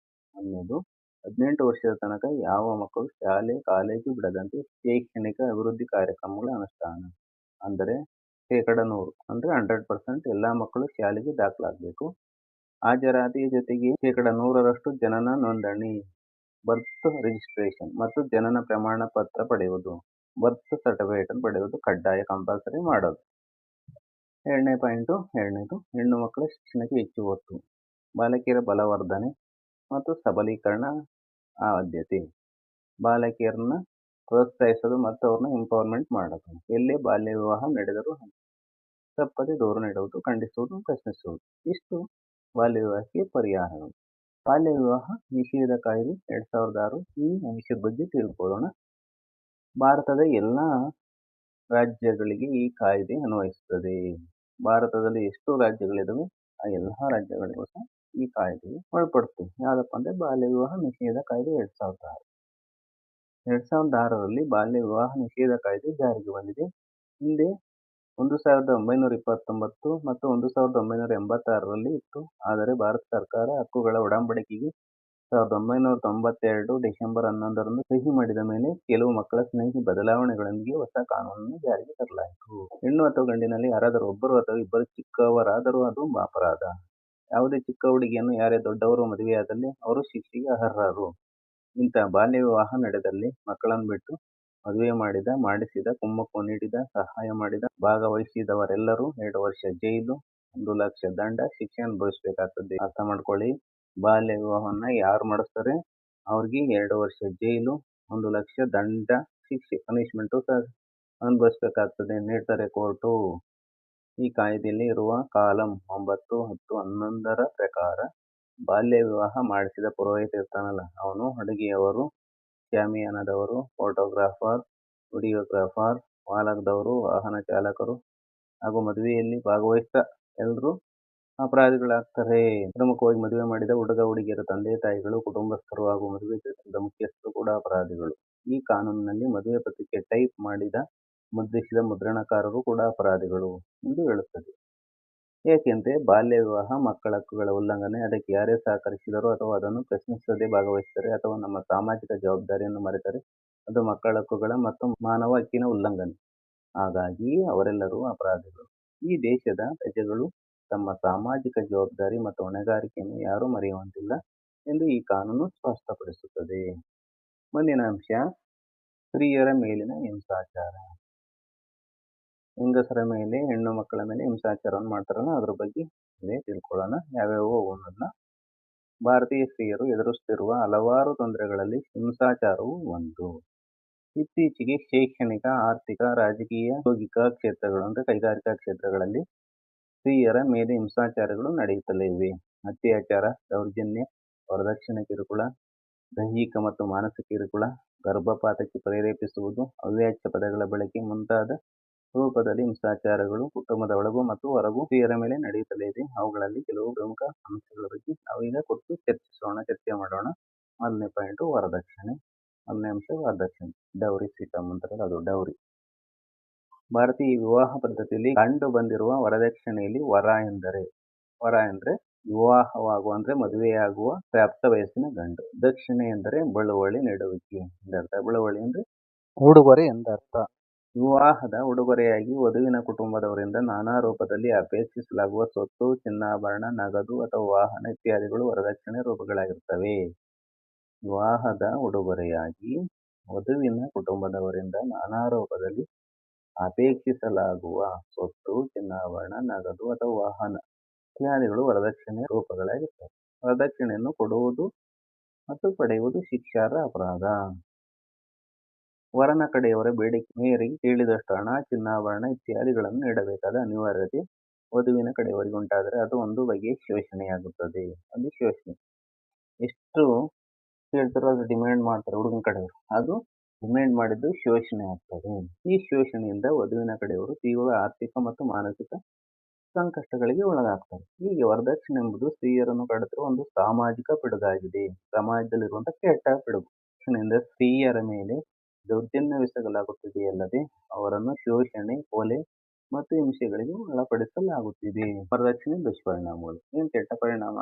ಅನ್ನೋದು 18 ವರ್ಷದ ತನಕ ಯಾವ ಮಕ್ಕಳು ಶಾಲೆ, ಕಾಲೇಜು ಬಿಡದಂತೆ ಶೈಕ್ಷಣಿಕ ಅಭಿವೃದ್ಧಿ ಕಾರ್ಯಕ್ರಮಗಳ ಅನುಷ್ಠಾನ. ಅಂದರೆ 100% ಅಂದರೆ 100% ಎಲ್ಲ ಮಕ್ಕಳು ಶಾಲೆಗೆ ದಾಖಲಾಗಬೇಕು. ಹಾಜರಾತಿಯ ಜೊತೆಗೆ 100% ಜನನ ನೋಂದಣಿ, ಬರ್ತ್ ರಿಜಿಸ್ಟ್ರೇಷನ್ ಮತ್ತು ಜನನ ಪ್ರಮಾಣ ಪತ್ರ ಪಡೆಯುವುದು, ಬರ್ತ್ ಸರ್ಟಿಫಿಕೇಟ್ ಪಡೆಯುವುದು ಕಡ್ಡಾಯ, ಕಂಪಲ್ಸರಿ ಮಾಡೋದು. ಎರಡನೇದು ಹೆಣ್ಣು ಮಕ್ಕಳ ಶಿಕ್ಷಣಕ್ಕೆ ಹೆಚ್ಚು ಒತ್ತು, ಬಾಲಕಿಯರ ಬಲವರ್ಧನೆ ಮತ್ತು ಸಬಲೀಕರಣ ಆದ್ಯತೆ, ಬಾಲಕಿಯರನ್ನ ಪ್ರೋತ್ಸಾಹಿಸೋದು ಮತ್ತು ಅವ್ರನ್ನ ಎಂಪವರ್ಮೆಂಟ್ ಮಾಡೋದು. ಎಲ್ಲೇ ಬಾಲ್ಯ ವಿವಾಹ ನಡೆದರೂ ತಪ್ಪದೆ ದೂರು ನೀಡುವುದು, ಖಂಡಿಸುವುದು, ಪ್ರಶ್ನಿಸುವುದು. ಇಷ್ಟು ಬಾಲ್ಯ ವಿವಾಹಕ್ಕೆ ಪರಿಹಾರಗಳು. ಬಾಲ್ಯ ವಿವಾಹ ನಿಷೇಧ ಕಾಯ್ದೆ 2006. ಈ ಅಂಶದ ಬಗ್ಗೆ ತಿಳ್ಕೊಳ್ಳೋಣ. ಭಾರತದ ಎಲ್ಲ ರಾಜ್ಯಗಳಿಗೆ ಈ ಕಾಯ್ದೆ ಅನ್ವಯಿಸುತ್ತದೆ. ಭಾರತದಲ್ಲಿ ಎಷ್ಟು ರಾಜ್ಯಗಳಿದಾವೆ ಆ ಎಲ್ಲ ರಾಜ್ಯಗಳಿಗೂ ಸಹ ಈ ಕಾಯ್ದೆಗೆ ಒಳಪಡುತ್ತೆ. ಯಾವುದಪ್ಪ ಅಂದರೆ ಬಾಲ್ಯ ವಿವಾಹ ನಿಷೇಧ ಕಾಯ್ದೆ 2006. 2006ರಲ್ಲಿ ಬಾಲ್ಯ ವಿವಾಹ ನಿಷೇಧ ಕಾಯ್ದೆ ಜಾರಿಗೆ ಬಂದಿದೆ. ಹಿಂದೆ 1929 ಮತ್ತು 1986ರಲ್ಲಿ ಇತ್ತು. ಆದರೆ ಭಾರತ ಸರ್ಕಾರ ಹಕ್ಕುಗಳ ಒಡಂಬಡಿಕೆಗೆ 1992 ಡಿಸೆಂಬರ್ 11ರಂದು ಸಹಿ ಮಾಡಿದ ಮೇಲೆ ಕೆಲವು ಮಕ್ಕಳ ಸ್ನೇಹಿ ಬದಲಾವಣೆಗಳೊಂದಿಗೆ ಹೊಸ ಕಾನೂನನ್ನು ಜಾರಿಗೆ ತರಲಾಯಿತು. ಹೆಣ್ಣು ಅಥವಾ ಗಂಡಿನಲ್ಲಿ ಯಾರಾದರೂ ಒಬ್ಬರು ಅಥವಾ ಇಬ್ಬರು ಚಿಕ್ಕವರಾದರೂ ಅದು ಅಪರಾಧ. ಯಾವುದೇ ಚಿಕ್ಕ ಹುಡುಗಿಯನ್ನು ಯಾರೇ ದೊಡ್ಡವರು ಮದುವೆಯಾದಲ್ಲಿ ಅವರು ಶಿಕ್ಷೆಗೆ ಅರ್ಹರು. ಇಂತಹ ಬಾಲ್ಯ ವಿವಾಹ ನಡೆದಲ್ಲಿ ಮಕ್ಕಳನ್ನು ಬಿಟ್ಟು ಮದುವೆ ಮಾಡಿಸಿದ, ಕುಮ್ಮಕ್ಕು ನೀಡಿದ, ಸಹಾಯ ಮಾಡಿದ, ಭಾಗವಹಿಸಿದವರೆಲ್ಲರೂ 2 ವರ್ಷ ಜೈಲು, 1 ಲಕ್ಷ ದಂಡ ಶಿಕ್ಷೆ ಅನುಭವಿಸಬೇಕಾಗ್ತದೆ. ಅರ್ಥ ಮಾಡ್ಕೊಳ್ಳಿ. ಬಾಲ್ಯ ವಿವಾಹವನ್ನ ಯಾರು ಮಾಡಿಸ್ತಾರೆ ಅವ್ರಿಗೆ 2 ವರ್ಷ ಜೈಲು, 1 ಲಕ್ಷ ದಂಡ ಶಿಕ್ಷೆ, ಪನಿಷ್ಮೆಂಟು ಅನುಭವಿಸಬೇಕಾಗ್ತದೆ ನೀಡ್ತಾರೆ ಕೋರ್ಟು. ಈ ಕಾಯ್ದೆಯಲ್ಲಿ ಇರುವ ಕಾಲಂ 9, 10, 11ರ ಪ್ರಕಾರ ಬಾಲ್ಯ ವಿವಾಹ ಮಾಡಿಸಿದ ಪುರೋಹಿತ ಇರ್ತಾನಲ್ಲ, ಅವನು ಅಡುಗೆಯವರು, ಶಾಮಿಯಾನದವರು, ಫೋಟೋಗ್ರಾಫರ್, ವಿಡಿಯೋಗ್ರಾಫರ್, ವಾಲಕದವರು, ವಾಹನ ಚಾಲಕರು ಹಾಗೂ ಮದುವೆಯಲ್ಲಿ ಭಾಗವಹಿಸಿದ ಎಲ್ಲರೂ ಅಪರಾಧಿಗಳಾಗ್ತಾರೆ. ಪ್ರಮುಖವಾಗಿ ಮದುವೆ ಮಾಡಿದ ಹುಡುಗ ಹುಡುಗಿಯರ ತಂದೆ ತಾಯಿಗಳು, ಕುಟುಂಬಸ್ಥರು ಹಾಗೂ ಮದುವೆ ಕೆಲಸದ ಮುಖ್ಯಸ್ಥರು ಕೂಡ ಅಪರಾಧಿಗಳು. ಈ ಕಾನೂನಿನಲ್ಲಿ ಮದುವೆ ಪತ್ರಿಕೆ ಟೈಪ್ ಮಾಡಿದ, ಮುದ್ರಿಸಿದ ಮುದ್ರಣಕಾರರು ಕೂಡ ಅಪರಾಧಿಗಳು ಎಂದು ಹೇಳುತ್ತದೆ. ಏಕೆಂದರೆ ಬಾಲ್ಯ ವಿವಾಹ ಮಕ್ಕಳ ಹಕ್ಕುಗಳ ಉಲ್ಲಂಘನೆ. ಅದಕ್ಕೆ ಯಾರೇ ಸಹಕರಿಸಿದರೂ ಅಥವಾ ಅದನ್ನು ಪ್ರಶ್ನಿಸದೆ ಭಾಗವಹಿಸಿದರೆ ಅಥವಾ ನಮ್ಮ ಸಾಮಾಜಿಕ ಜವಾಬ್ದಾರಿಯನ್ನು ಮರೆತರೆ ಅದು ಮಕ್ಕಳ ಹಕ್ಕುಗಳ ಮತ್ತು ಮಾನವ ಹಕ್ಕಿನ ಉಲ್ಲಂಘನೆ. ಹಾಗಾಗಿ ಅವರೆಲ್ಲರೂ ಅಪರಾಧಿಗಳು. ಈ ದೇಶದ ಪ್ರಜೆಗಳು ತಮ್ಮ ಸಾಮಾಜಿಕ ಜವಾಬ್ದಾರಿ ಮತ್ತು ಹೊಣೆಗಾರಿಕೆಯನ್ನು ಯಾರೂ ಮರೆಯುವಂತಿಲ್ಲ ಎಂದು ಈ ಕಾನೂನು ಸ್ಪಷ್ಟಪಡಿಸುತ್ತದೆ. ಮುಂದಿನ ಅಂಶ, ಸ್ತ್ರೀಯರ ಮೇಲಿನ ಹಿಂಸಾಚಾರ. ಹೆಂಗಸರ ಮೇಲೆ, ಹೆಣ್ಣು ಮಕ್ಕಳ ಮೇಲೆ ಹಿಂಸಾಚಾರವನ್ನು ಮಾಡ್ತಾರಲ್ಲ ಅದ್ರ ಬಗ್ಗೆ ತಿಳ್ಕೊಳ್ಳೋಣ. ಯಾವ್ಯಾವ ಅನ್ನೋದನ್ನ. ಭಾರತೀಯ ಸ್ತ್ರೀಯರು ಎದುರಿಸುತ್ತಿರುವ ಹಲವಾರು ತೊಂದರೆಗಳಲ್ಲಿ ಹಿಂಸಾಚಾರವು ಒಂದು. ಇತ್ತೀಚೆಗೆ ಶೈಕ್ಷಣಿಕ, ಆರ್ಥಿಕ, ರಾಜಕೀಯ, ಔದ್ಯೋಗಿಕ ಕ್ಷೇತ್ರಗಳು ಅಂದರೆ ಕೈಗಾರಿಕಾ ಕ್ಷೇತ್ರಗಳಲ್ಲಿ ಸ್ತ್ರೀಯರ ಮೇಲೆ ಹಿಂಸಾಚಾರಗಳು ನಡೆಯುತ್ತಲೇ ಇವೆ. ಅತ್ಯಾಚಾರ, ದೌರ್ಜನ್ಯ, ವರದಕ್ಷಿಣೆ ಕಿರುಕುಳ, ದೈಹಿಕ ಮತ್ತು ಮಾನಸಿಕ ಕಿರುಕುಳ, ಗರ್ಭಪಾತಕ್ಕೆ ಪ್ರೇರೇಪಿಸುವುದು, ಅವ್ಯಾಚ್ಯ ಪದಗಳ ಬಳಕೆ ಮುಂತಾದ ರೂಪದಲ್ಲಿ ಹಿಂಸಾಚಾರಗಳು ಕುಟುಂಬದ ಒಳಗೂ ಮತ್ತು ಹೊರಗೂ ಸ್ತ್ರೀಯರ ಮೇಲೆ ನಡೆಯುತ್ತಲೇ ಇದೆ. ಅವುಗಳಲ್ಲಿ ಕೆಲವು ಪ್ರಮುಖ ಅಂಶಗಳ ಬಗ್ಗೆ ನಾವೀಗ ಕುರಿತು ಚರ್ಚೆ ಮಾಡೋಣ. ಮೊದಲನೇ ಪಾಯಿಂಟು ವರದಕ್ಷಿಣೆ. ಮೊದಲನೇ ಅಂಶ ವರದಕ್ಷಿಣೆ, ಡೌರಿ ಸಿಸ್ಟಮ್ ಅಂತಾರಲ್ಲ ಅದು ಡೌರಿ. ಭಾರತೀಯ ವಿವಾಹ ಪದ್ಧತಿಯಲ್ಲಿ ಕಂಡು ಬಂದಿರುವ ವರದಕ್ಷಿಣೆಯಲ್ಲಿ ವರ ಎಂದರೆ ವಿವಾಹವಾಗುವ ಅಂದ್ರೆ ಮದುವೆಯಾಗುವ ಪ್ರಾಪ್ತ ವಯಸ್ಸಿನ ಗಂಡು. ದಕ್ಷಿಣೆ ಎಂದರೆ ಬಳುವಳಿ ನೀಡುವಿಕೆ ಎಂದರ್ಥ. ಬಳುವಳಿ ಅಂದ್ರೆ ಉಡುಗೊರೆ ಎಂದರ್ಥ. ವಿವಾಹದ ಉಡುಗೊರೆಯಾಗಿ ವಧುವಿನ ಕುಟುಂಬದವರಿಂದ ನಾನಾ ರೂಪದಲ್ಲಿ ಅಪೇಕ್ಷಿಸಲಾಗುವ ಸ್ವತ್ತು, ಚಿನ್ನಾಭರಣ, ನಗದು ಅಥವಾ ವಾಹನ ಇತ್ಯಾದಿಗಳು ವರದಕ್ಷಿಣೆ ರೂಪಗಳಾಗಿರ್ತವೆ. ವಿವಾಹದ ಉಡುಗೊರೆಯಾಗಿ ವಧುವಿನ ಕುಟುಂಬದವರಿಂದ ನಾನಾ ರೂಪದಲ್ಲಿ ಅಪೇಕ್ಷಿಸಲಾಗುವ ಸ್ವತ್ತು, ಚಿನ್ನಾಭರಣ, ನಗದು ಅಥವಾ ವಾಹನ ಇತ್ಯಾದಿಗಳು ವರದಕ್ಷಿಣೆಯ ರೂಪಗಳಾಗಿರ್ತವೆ. ವರದಕ್ಷಿಣೆಯನ್ನು ಕೊಡುವುದು ಮತ್ತು ಪಡೆಯುವುದು ಶಿಕ್ಷಾರ್ಹ ಅಪರಾಧ. ವರನ ಕಡೆಯವರ ಬೇಡಿಕೆ ಮೇರೆಗೆ ಕೇಳಿದಷ್ಟು ಹಣ, ಚಿನ್ನಾಭರಣ ಇತ್ಯಾದಿಗಳನ್ನು ನೀಡಬೇಕಾದ ಅನಿವಾರ್ಯತೆ ವಧುವಿನ ಕಡೆಯವರಿಗೆ ಉಂಟಾದರೆ ಅದು ಒಂದು ಬಗೆಯ ಶೋಷಣೆಯಾಗುತ್ತದೆ. ಅದು ಶೋಷಣೆ. ಎಷ್ಟು ಕೇಳ್ತಾರೋ ಅದು ಡಿಮ್ಯಾಂಡ್ ಮಾಡ್ತಾರೆ ಹುಡುಗನ ಕಡೆಯವರು, ಅದು ಡಿಮ್ಯಾಂಡ್ ಮಾಡಿದ್ದು ಶೋಷಣೆ ಆಗ್ತದೆ. ಈ ಶೋಷಣೆಯಿಂದ ವಧುವಿನ ಕಡೆಯವರು ತೀವ್ರ ಆರ್ಥಿಕ ಮತ್ತು ಮಾನಸಿಕ ಸಂಕಷ್ಟಗಳಿಗೆ ಒಳಗಾಗ್ತಾರೆ. ಹೀಗೆ ವರದಕ್ಷಿಣೆ ಎಂಬುದು ಸ್ತ್ರೀಯರನ್ನು ಕಾಡುತ್ತಿರುವ ಒಂದು ಸಾಮಾಜಿಕ ಪಿಡುಗಾಗಿದೆ. ಸಮಾಜದಲ್ಲಿರುವಂತಹ ಕೆಟ್ಟ ಪಿಡುಗು. ವರದಕ್ಷಿಣೆಯಿಂದ ಸ್ತ್ರೀಯರ ಮೇಲೆ ದೌರ್ಜನ್ಯವೆಸಗಲಾಗುತ್ತಿದೆಯಲ್ಲದೆ ಅವರನ್ನು ಶೋಷಣೆ, ಕೊಲೆ ಮತ್ತು ಹಿಂಸೆಗಳಿಗೆ ಒಳಪಡಿಸಲಾಗುತ್ತಿದೆ. ವರದಕ್ಷಿಣೆ ದುಷ್ಪರಿಣಾಮಗಳು. ಏನು ಕೆಟ್ಟ ಪರಿಣಾಮ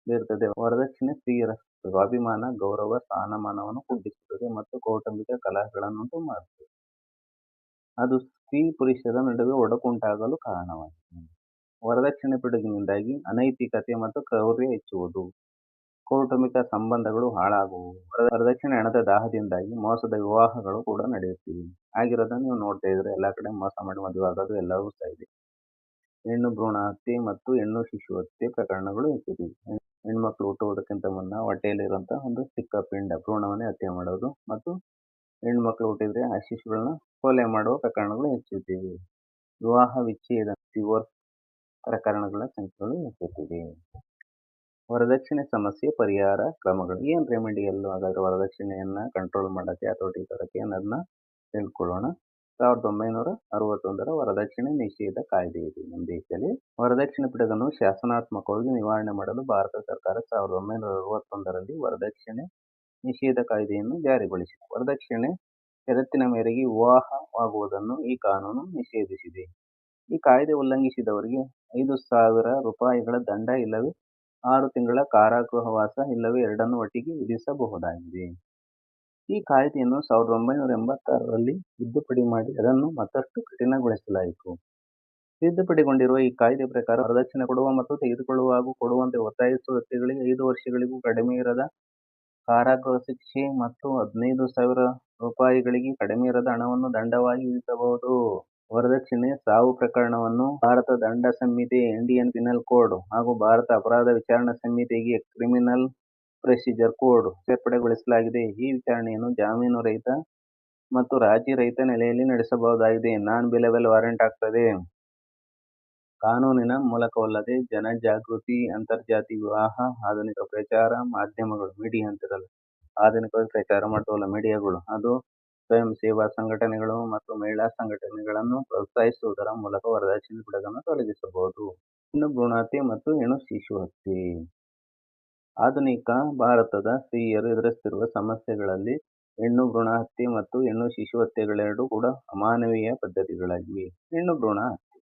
ಬೀರುತ್ತದೆ? ವರದಕ್ಷಿಣೆ ಸ್ತ್ರೀಯರ ಸ್ವಾಭಿಮಾನ, ಗೌರವ, ಸ್ಥಾನಮಾನವನ್ನು ಕುಗ್ಗಿಸುತ್ತದೆ ಮತ್ತು ಕೌಟುಂಬಿಕ ಕಲಹಗಳನ್ನುಂಟು ಮಾಡುತ್ತದೆ. ಅದು ಸ್ತ್ರೀ ಪುರುಷರ ನಡುವೆ ಒಡಕುಂಟಾಗಲು ಕಾರಣವಾಗಿದೆ. ವರದಕ್ಷಿಣೆ ಪಿಡುಗಿನಿಂದಾಗಿ ಅನೈತಿಕತೆ ಮತ್ತು ಕ್ರೌರ್ಯ ಹೆಚ್ಚುವುದು, ಕೌಟುಂಬಿಕ ಸಂಬಂಧಗಳು ಹಾಳಾಗುವು. ವರದಕ್ಷಿಣೆ ಹಣದ ದಾಹದಿಂದಾಗಿ ಮೋಸದ ವಿವಾಹಗಳು ಕೂಡ ನಡೆಯುತ್ತಿವೆ. ಆಗಿರೋದನ್ನ ನೀವು ನೋಡ್ತಾ ಇದ್ರೆ ಎಲ್ಲಾ ಕಡೆ ಮೋಸ ಮಾಡಿ ಮದುವೆ ಆಗೋದು ಎಲ್ಲವೂ ಸಹ ಇದೆ. ಹೆಣ್ಣು ಭ್ರೂಣ ಹತ್ಯೆ ಮತ್ತು ಹೆಣ್ಣು ಶಿಶು ಹತ್ಯೆ ಪ್ರಕರಣಗಳು ಹೆಚ್ಚುತ್ತಿವೆ. ಹೆಣ್ಮಕ್ಳು ಹುಟ್ಟುವುದಕ್ಕಿಂತ ಮುನ್ನ ಹೊಟ್ಟೆಯಲ್ಲಿರುವಂತಹ ಒಂದು ಚಿಕ್ಕ ಪಿಂಡ ಭ್ರೂಣವನ್ನೇ ಹತ್ಯೆ ಮಾಡೋದು ಮತ್ತು ಹೆಣ್ಮಕ್ಳು ಹುಟ್ಟಿದ್ರೆ ಆ ಶಿಶುಗಳನ್ನ ಕೊಲೆ ಮಾಡುವ ಪ್ರಕರಣಗಳು ಹೆಚ್ಚುತ್ತಿವೆ. ವಿವಾಹ ವಿಚ್ಛೇದ, ಡಿವೋರ್ಸ್ ಪ್ರಕರಣಗಳ ಸಂಖ್ಯೆಗಳು ಹೆಚ್ಚುತ್ತಿವೆ. ವರದಕ್ಷಿಣೆ ಸಮಸ್ಯೆ ಪರಿಹಾರ ಕ್ರಮಗಳು. ಏನು ರೆಮಿಡಿಯಲ್ಲು ಹಾಗಾದ್ರೆ ವರದಕ್ಷಿಣೆಯನ್ನ ಕಂಟ್ರೋಲ್ ಮಾಡೋಕ್ಕೆ, ಹತೋಟಿ ತರೋಕ್ಕೆ ಅನ್ನೋದನ್ನ ತಿಳ್ಕೊಳ್ಳೋಣ. 1961ರ ವರದಕ್ಷಿಣೆ ನಿಷೇಧ ಕಾಯ್ದೆ ಇದೆ ನಮ್ಮ ದೇಶದಲ್ಲಿ. ವರದಕ್ಷಿಣೆ ಪಿಡುಗನ್ನು ಶಾಸನಾತ್ಮಕವಾಗಿ ನಿವಾರಣೆ ಮಾಡಲು ಭಾರತ ಸರ್ಕಾರ 1961ರಲ್ಲಿ ವರದಕ್ಷಿಣೆ ನಿಷೇಧ ಕಾಯ್ದೆಯನ್ನು ಜಾರಿಗೊಳಿಸಿದೆ. ವರದಕ್ಷಿಣೆ ಷರತ್ತಿನ ಮೇರೆಗೆ ವಿವಾಹವಾಗುವುದನ್ನು ಈ ಕಾನೂನು ನಿಷೇಧಿಸಿದೆ. ಈ ಕಾಯ್ದೆ ಉಲ್ಲಂಘಿಸಿದವರಿಗೆ 5,000 ರೂಪಾಯಿಗಳ ದಂಡ ಇಲ್ಲವೇ 6 ತಿಂಗಳ ಕಾರಾಗೃಹವಾಸ ಇಲ್ಲವೇ ಎರಡನ್ನೂ ಒಟ್ಟಿಗೆ ವಿಧಿಸಬಹುದಾಗಿದೆ. ಈ ಕಾಯ್ದೆಯನ್ನು 1986ರಲ್ಲಿ ತಿದ್ದುಪಡಿ ಮಾಡಿ ಅದನ್ನು ಮತ್ತಷ್ಟು ಕಠಿಣಗೊಳಿಸಲಾಯಿತು. ತಿದ್ದುಪಡಿಗೊಂಡಿರುವ ಈ ಕಾಯ್ದೆ ಪ್ರಕಾರ ವರದಕ್ಷಿಣೆ ಕೊಡುವ ಮತ್ತು ತೆಗೆದುಕೊಳ್ಳುವ ಹಾಗೂ ಕೊಡುವಂತೆ ಒತ್ತಾಯಿಸುವ ವ್ಯಕ್ತಿಗಳಿಗೆ 5 ವರ್ಷಗಳಿಗೂ ಕಡಿಮೆ ಇರದ ಕಾರಾಗೃಹ ಶಿಕ್ಷೆ ಮತ್ತು 15,000 ರೂಪಾಯಿಗಳಿಗೆ ಕಡಿಮೆ ಇರದ ಹಣವನ್ನು ದಂಡವಾಗಿ ವಿಧಿಸಬಹುದು. ವರದಕ್ಷಿಣೆ ಸಾವು ಪ್ರಕರಣವನ್ನು ಭಾರತ ದಂಡ ಸಂಹಿತೆ ಇಂಡಿಯನ್ ಪಿನಲ್ ಕೋಡ್ ಹಾಗೂ ಭಾರತ ಅಪರಾಧ ವಿಚಾರಣಾ ಸಂಹಿತೆಗೆ ಕ್ರಿಮಿನಲ್ ಪ್ರೊಸೀಜರ್ ಕೋಡ್ ಸೇರ್ಪಡೆಗೊಳಿಸಲಾಗಿದೆ. ಈ ವಿಚಾರಣೆಯನ್ನು ಜಾಮೀನು ರಹಿತ ಮತ್ತು ರಾಜಿ ರಹಿತ ನೆಲೆಯಲ್ಲಿ ನಡೆಸಬಹುದಾಗಿದೆ. ನಾನ್ ಬೇಲೆಬಲ್ ವಾರೆಂಟ್ ಆಗ್ತದೆ. ಕಾನೂನಿನ ಮೂಲಕವಲ್ಲದೆ ಜನಜಾಗೃತಿ, ಅಂತರ್ಜಾತಿ ವಿವಾಹ, ಆಧುನಿಕ ಪ್ರಚಾರ ಮಾಧ್ಯಮಗಳು, ಮೀಡಿಯಾ ಅಂತಿರಲ್ಲ, ಆಧುನಿಕವಾಗಿ ಪ್ರಚಾರ ಮಾಡ್ತವಲ್ಲ ಮೀಡಿಯಾಗಳು, ಅದು ಸ್ವಯಂ ಸೇವಾ ಸಂಘಟನೆಗಳು ಮತ್ತು ಮಹಿಳಾ ಸಂಘಟನೆಗಳನ್ನು ಪ್ರೋತ್ಸಾಹಿಸುವುದರ ಮೂಲಕ ವರದಕ್ಷಿಣೆ ಪಿಡುಗನ್ನು ತೊಲಗಿಸಬಹುದು. ಹೆಣ್ಣು ಭ್ರೂಣ ಹತ್ಯೆ ಮತ್ತು ಹೆಣ್ಣು ಶಿಶು ಹತ್ಯೆ. ಆಧುನಿಕ ಭಾರತದ ಸ್ತ್ರೀಯರು ಎದುರಿಸುತ್ತಿರುವ ಸಮಸ್ಯೆಗಳಲ್ಲಿ ಹೆಣ್ಣು ಭ್ರೂಣ ಹತ್ಯೆ ಮತ್ತು ಹೆಣ್ಣು ಶಿಶು ಹತ್ಯೆಗಳೆರಡೂ ಕೂಡ ಅಮಾನವೀಯ ಪದ್ಧತಿಗಳಾಗಿವೆ. ಹೆಣ್ಣು ಭ್ರೂಣ ಹತ್ಯೆ.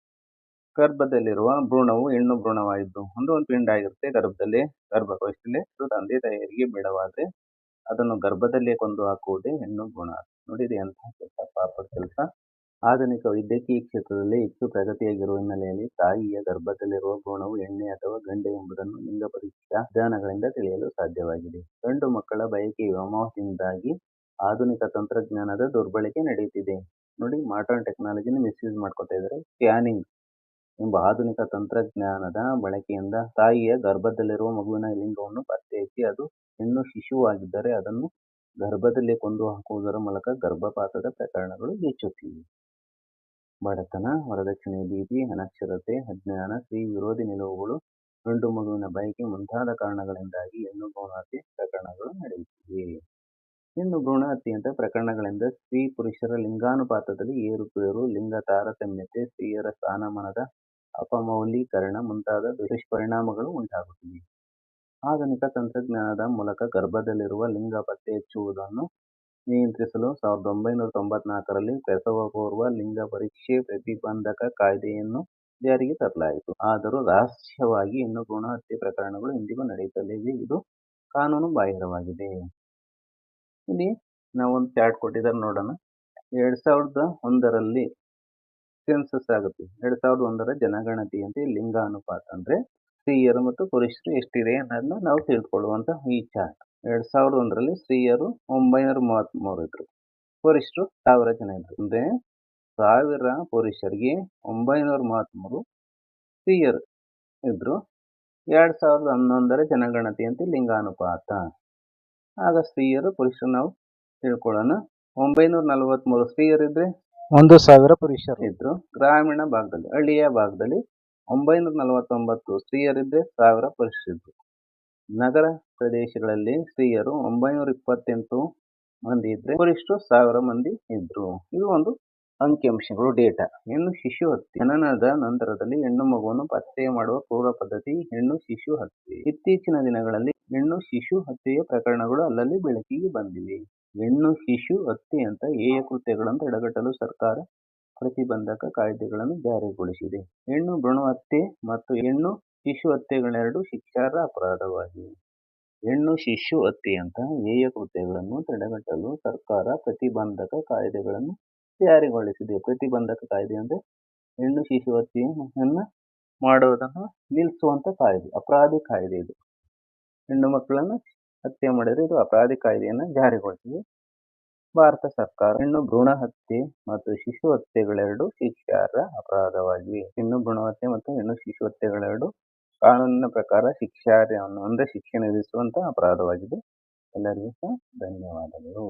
ಗರ್ಭದಲ್ಲಿರುವ ಭ್ರೂಣವು ಹೆಣ್ಣು ಭ್ರೂಣವಾಗಿದ್ದು ಒಂದು ಪಿಂಡ ಆಗಿರುತ್ತೆ ಗರ್ಭದಲ್ಲಿ, ಗರ್ಭಕೋಶದಲ್ಲಿ. ತಂದೆ ತಾಯಿಯರಿಗೆ ಬೇಡವಾದ್ರೆ ಅದನ್ನು ಗರ್ಭದಲ್ಲೇ ಕೊಂದು ಹಾಕುವುದೇ ಹೆಣ್ಣು ಭ್ರೂಣ ಹತ್ಯೆ. ನೋಡಿದೆ ಎಂತಹ ಕೆಟ್ಟ ಪಾಪದ ಕೆಲಸ. ಆಧುನಿಕ ವೈದ್ಯಕೀಯ ಕ್ಷೇತ್ರದಲ್ಲಿ ಹೆಚ್ಚು ಪ್ರಗತಿಯಾಗಿರುವ ಹಿನ್ನೆಲೆಯಲ್ಲಿ ತಾಯಿಯ ಗರ್ಭದಲ್ಲಿರುವ ಭ್ರೂಣವು ಹೆಣ್ಣೆ ಅಥವಾ ಗಂಡೆ ಎಂಬುದನ್ನು ಲಿಂಗ ಪರೀಕ್ಷಾ ವಿಧಾನಗಳಿಂದ ತಿಳಿಯಲು ಸಾಧ್ಯವಾಗಿದೆ. ಗಂಡು ಮಕ್ಕಳ ಬಯಕೆಯ ವ್ಯಾಮೋಹದಿಂದಾಗಿ ಆಧುನಿಕ ತಂತ್ರಜ್ಞಾನದ ದುರ್ಬಳಕೆ ನಡೆಯುತ್ತಿದೆ. ನೋಡಿ, ಮಾಡರ್ನ್ ಟೆಕ್ನಾಲಜಿನ ಮಿಸ್ಯೂಸ್ ಮಾಡ್ಕೊತಾ ಇದ್ದಾರೆ. ಸ್ಕ್ಯಾನಿಂಗ್ ಎಂಬ ಆಧುನಿಕ ತಂತ್ರಜ್ಞಾನದ ಬಳಕೆಯಿಂದ ತಾಯಿಯ ಗರ್ಭದಲ್ಲಿರುವ ಮಗುವಿನ ಲಿಂಗವನ್ನು ಪತ್ತೆ ಹಚ್ಚಿ ಅದು ಹೆಣ್ಣು ಶಿಶುವಾಗಿದ್ದರೆ ಅದನ್ನು ಗರ್ಭದಲ್ಲೇ ಕೊಂದು ಹಾಕುವುದರ ಮೂಲಕ ಗರ್ಭಪಾತದ ಪ್ರಕರಣಗಳು ಹೆಚ್ಚುತ್ತಿವೆ. ಬಡತನ, ವರದಕ್ಷಿಣೆ ಭೀತಿ, ಅನಕ್ಷರತೆ, ಅಜ್ಞಾನ, ಸ್ತ್ರೀ ವಿರೋಧಿ ನಿಲುವುಗಳು, ಗಂಡು ಮಗುವಿನ ಬಯಕೆ ಮುಂತಾದ ಕಾರಣಗಳಿಂದಾಗಿ ಹೆಣ್ಣು ಭ್ರೂಣ ಹತ್ಯೆ ಪ್ರಕರಣಗಳು ನಡೆಯುತ್ತಿವೆ. ಹೆಣ್ಣು ಭ್ರೂಣ ಹತ್ಯೆಯಂತಹ ಪ್ರಕರಣಗಳಿಂದ ಸ್ತ್ರೀ ಪುರುಷರ ಲಿಂಗಾನುಪಾತದಲ್ಲಿ ಏರುಪೇರು, ಲಿಂಗ ತಾರತಮ್ಯತೆ, ಸ್ತ್ರೀಯರ ಸ್ಥಾನಮಾನದ ಅಪಮೌಲ್ಯೀಕರಣ ಮುಂತಾದ ದುಷ್ಪರಿಣಾಮಗಳು ಉಂಟಾಗುತ್ತಿವೆ. ಆಧುನಿಕ ತಂತ್ರಜ್ಞಾನದ ಮೂಲಕ ಗರ್ಭದಲ್ಲಿರುವ ಲಿಂಗ ಪತ್ತೆ ಹಚ್ಚುವುದನ್ನು ನಿಯಂತ್ರಿಸಲು 1994ರಲ್ಲಿ ಪ್ರಸವಪೂರ್ವ ಲಿಂಗ ಪರೀಕ್ಷೆ ಪ್ರತಿಬಂಧಕ ಕಾಯ್ದೆಯನ್ನು ಜಾರಿಗೆ ತರಲಾಯಿತು. ಆದರೂ ರಹಸ್ಯವಾಗಿ ಹೆಣ್ಣು ಭ್ರೂಣ ಹತ್ಯೆ ಪ್ರಕರಣಗಳು ಇಂದಿಗೂ ನಡೆಯುತ್ತಲಿವೆ. ಇದು ಕಾನೂನು ಬಾಹಿರವಾಗಿದೆ. ಇಲ್ಲಿ ನಾವೊಂದು ಚಾರ್ಟ್ ಕೊಟ್ಟಿದ್ದಾರೆ ನೋಡೋಣ. 2001ರಲ್ಲಿ ಸೆನ್ಸಸ್ ಆಗುತ್ತೆ. 2001ರ ಜನಗಣತಿಯಂತೆ ಲಿಂಗ ಅನುಪಾತ ಅಂದ್ರೆ ಸ್ತ್ರೀಯರು ಮತ್ತು ಪುರುಷರು ಎಷ್ಟಿದೆ ಅನ್ನೋದನ್ನ ನಾವು ತಿಳ್ಕೊಳ್ಳುವಂತ ಈ ಚಾರ್ಟ್. 2001ರಲ್ಲಿ ಸ್ತ್ರೀಯರು 933 ಇದ್ರು, ಪುರುಷರು 1000 ಜನ ಇದ್ರು. ಅಂದ್ರೆ 1000 ಪುರುಷರಿಗೆ 933 ಸ್ತ್ರೀಯರು ಇದ್ರು. 2011ರ ಜನಗಣತಿಯಂತೆ ಲಿಂಗಾನುಪಾತ. ಆಗ ಸ್ತ್ರೀಯರು ಪುರುಷರು ನಾವು ತಿಳ್ಕೊಳ್ಳೋಣ. 943 ಸ್ತ್ರೀಯರಿದ್ರೆ 1000 ಪುರುಷರು ಇದ್ರು. ಗ್ರಾಮೀಣ ಭಾಗದಲ್ಲಿ, ಹಳ್ಳಿಯ ಭಾಗದಲ್ಲಿ 949 ಸ್ತ್ರೀಯರಿದ್ರೆ 1000 ಪುರುಷರಿದ್ರು. ನಗರ ಪ್ರದೇಶಗಳಲ್ಲಿ ಸ್ತ್ರೀಯರು 928 ಮಂದಿ ಇದ್ರೆ ಪುರುಷರು 1000 ಮಂದಿ ಇದ್ರು. ಇದು ಒಂದು ಅಂಕಿಅಂಶಗಳು, ಡೇಟಾ. ಹೆಣ್ಣು ಶಿಶು ಹತ್ಯೆ. ಜನನದ ನಂತರದಲ್ಲಿ ಹೆಣ್ಣು ಮಗುವನ್ನು ಪತ್ತೆ ಮಾಡುವ ಕ್ರೂರ ಪದ್ಧತಿ ಹೆಣ್ಣು ಶಿಶು ಹತ್ಯೆ. ಇತ್ತೀಚಿನ ದಿನಗಳಲ್ಲಿ ಹೆಣ್ಣು ಶಿಶು ಹತ್ಯೆಯ ಪ್ರಕರಣಗಳು ಅಲ್ಲಲ್ಲಿ ಬೆಳಕಿಗೆ ಬಂದಿವೆ. ಹೆಣ್ಣು ಶಿಶು ಹತ್ಯೆಯಂತ ಹೇಯ ಕೃತ್ಯಗಳನ್ನು ತಡೆಗಟ್ಟಲು ಸರ್ಕಾರ ಪ್ರತಿಬಂಧಕ ಕಾಯ್ದೆಗಳನ್ನು ಜಾರಿಗೊಳಿಸಿದೆ. ಹೆಣ್ಣು ಭ್ರೂಣ ಹತ್ಯೆ ಮತ್ತು ಹೆಣ್ಣು ಶಿಶು ಹತ್ಯೆಗಳೆರಡೂ ಶಿಕ್ಷಾರ್ಹ ಅಪರಾಧವಾಗಿವೆ. ಹೆಣ್ಣು ಶಿಶು ಹತ್ಯೆಯಂತ ಹೇಯ ಕೃತ್ಯಗಳನ್ನು ತಡೆಗಟ್ಟಲು ಸರ್ಕಾರ ಪ್ರತಿಬಂಧಕ ಕಾಯ್ದೆಗಳನ್ನು ಜಾರಿಗೊಳಿಸಿದೆ. ಪ್ರತಿಬಂಧಕ ಕಾಯ್ದೆ ಅಂದರೆ ಹೆಣ್ಣು ಶಿಶು ಹತ್ಯೆಯನ್ನು ಮಾಡೋದನ್ನು ನಿಲ್ಲಿಸುವಂತ ಕಾಯ್ದೆ, ಅಪರಾಧಿ ಕಾಯ್ದೆ ಇದು. ಹೆಣ್ಣು ಮಕ್ಕಳನ್ನು ಹತ್ಯೆ ಮಾಡಿದರೆ ಇದು ಅಪರಾಧಿ ಕಾಯ್ದೆಯನ್ನು ಜಾರಿಗೊಳಿಸಿದೆ ಭಾರತ ಸರ್ಕಾರ. ಹೆಣ್ಣು ಭ್ರೂಣ ಹತ್ಯೆ ಮತ್ತು ಶಿಶು ಹತ್ಯೆಗಳೆರಡು ಶಿಕ್ಷಾರ್ಹ ಅಪರಾಧವಾಗಿವೆ. ಹೆಣ್ಣು ಭ್ರೂಣ ಹತ್ಯೆ ಮತ್ತು ಹೆಣ್ಣು ಶಿಶು ಹತ್ಯೆಗಳೆರಡು ಕಾನೂನಿನ ಪ್ರಕಾರ ಶಿಕ್ಷಾರ್ಹವನ್ನು ಅಂದರೆ ಶಿಕ್ಷೆ ವಿಧಿಸುವಂತ ಅಪರಾಧವಾಗಿದೆ. ಎಲ್ಲರಿಗೂ ಸಹ ಧನ್ಯವಾದಗಳು.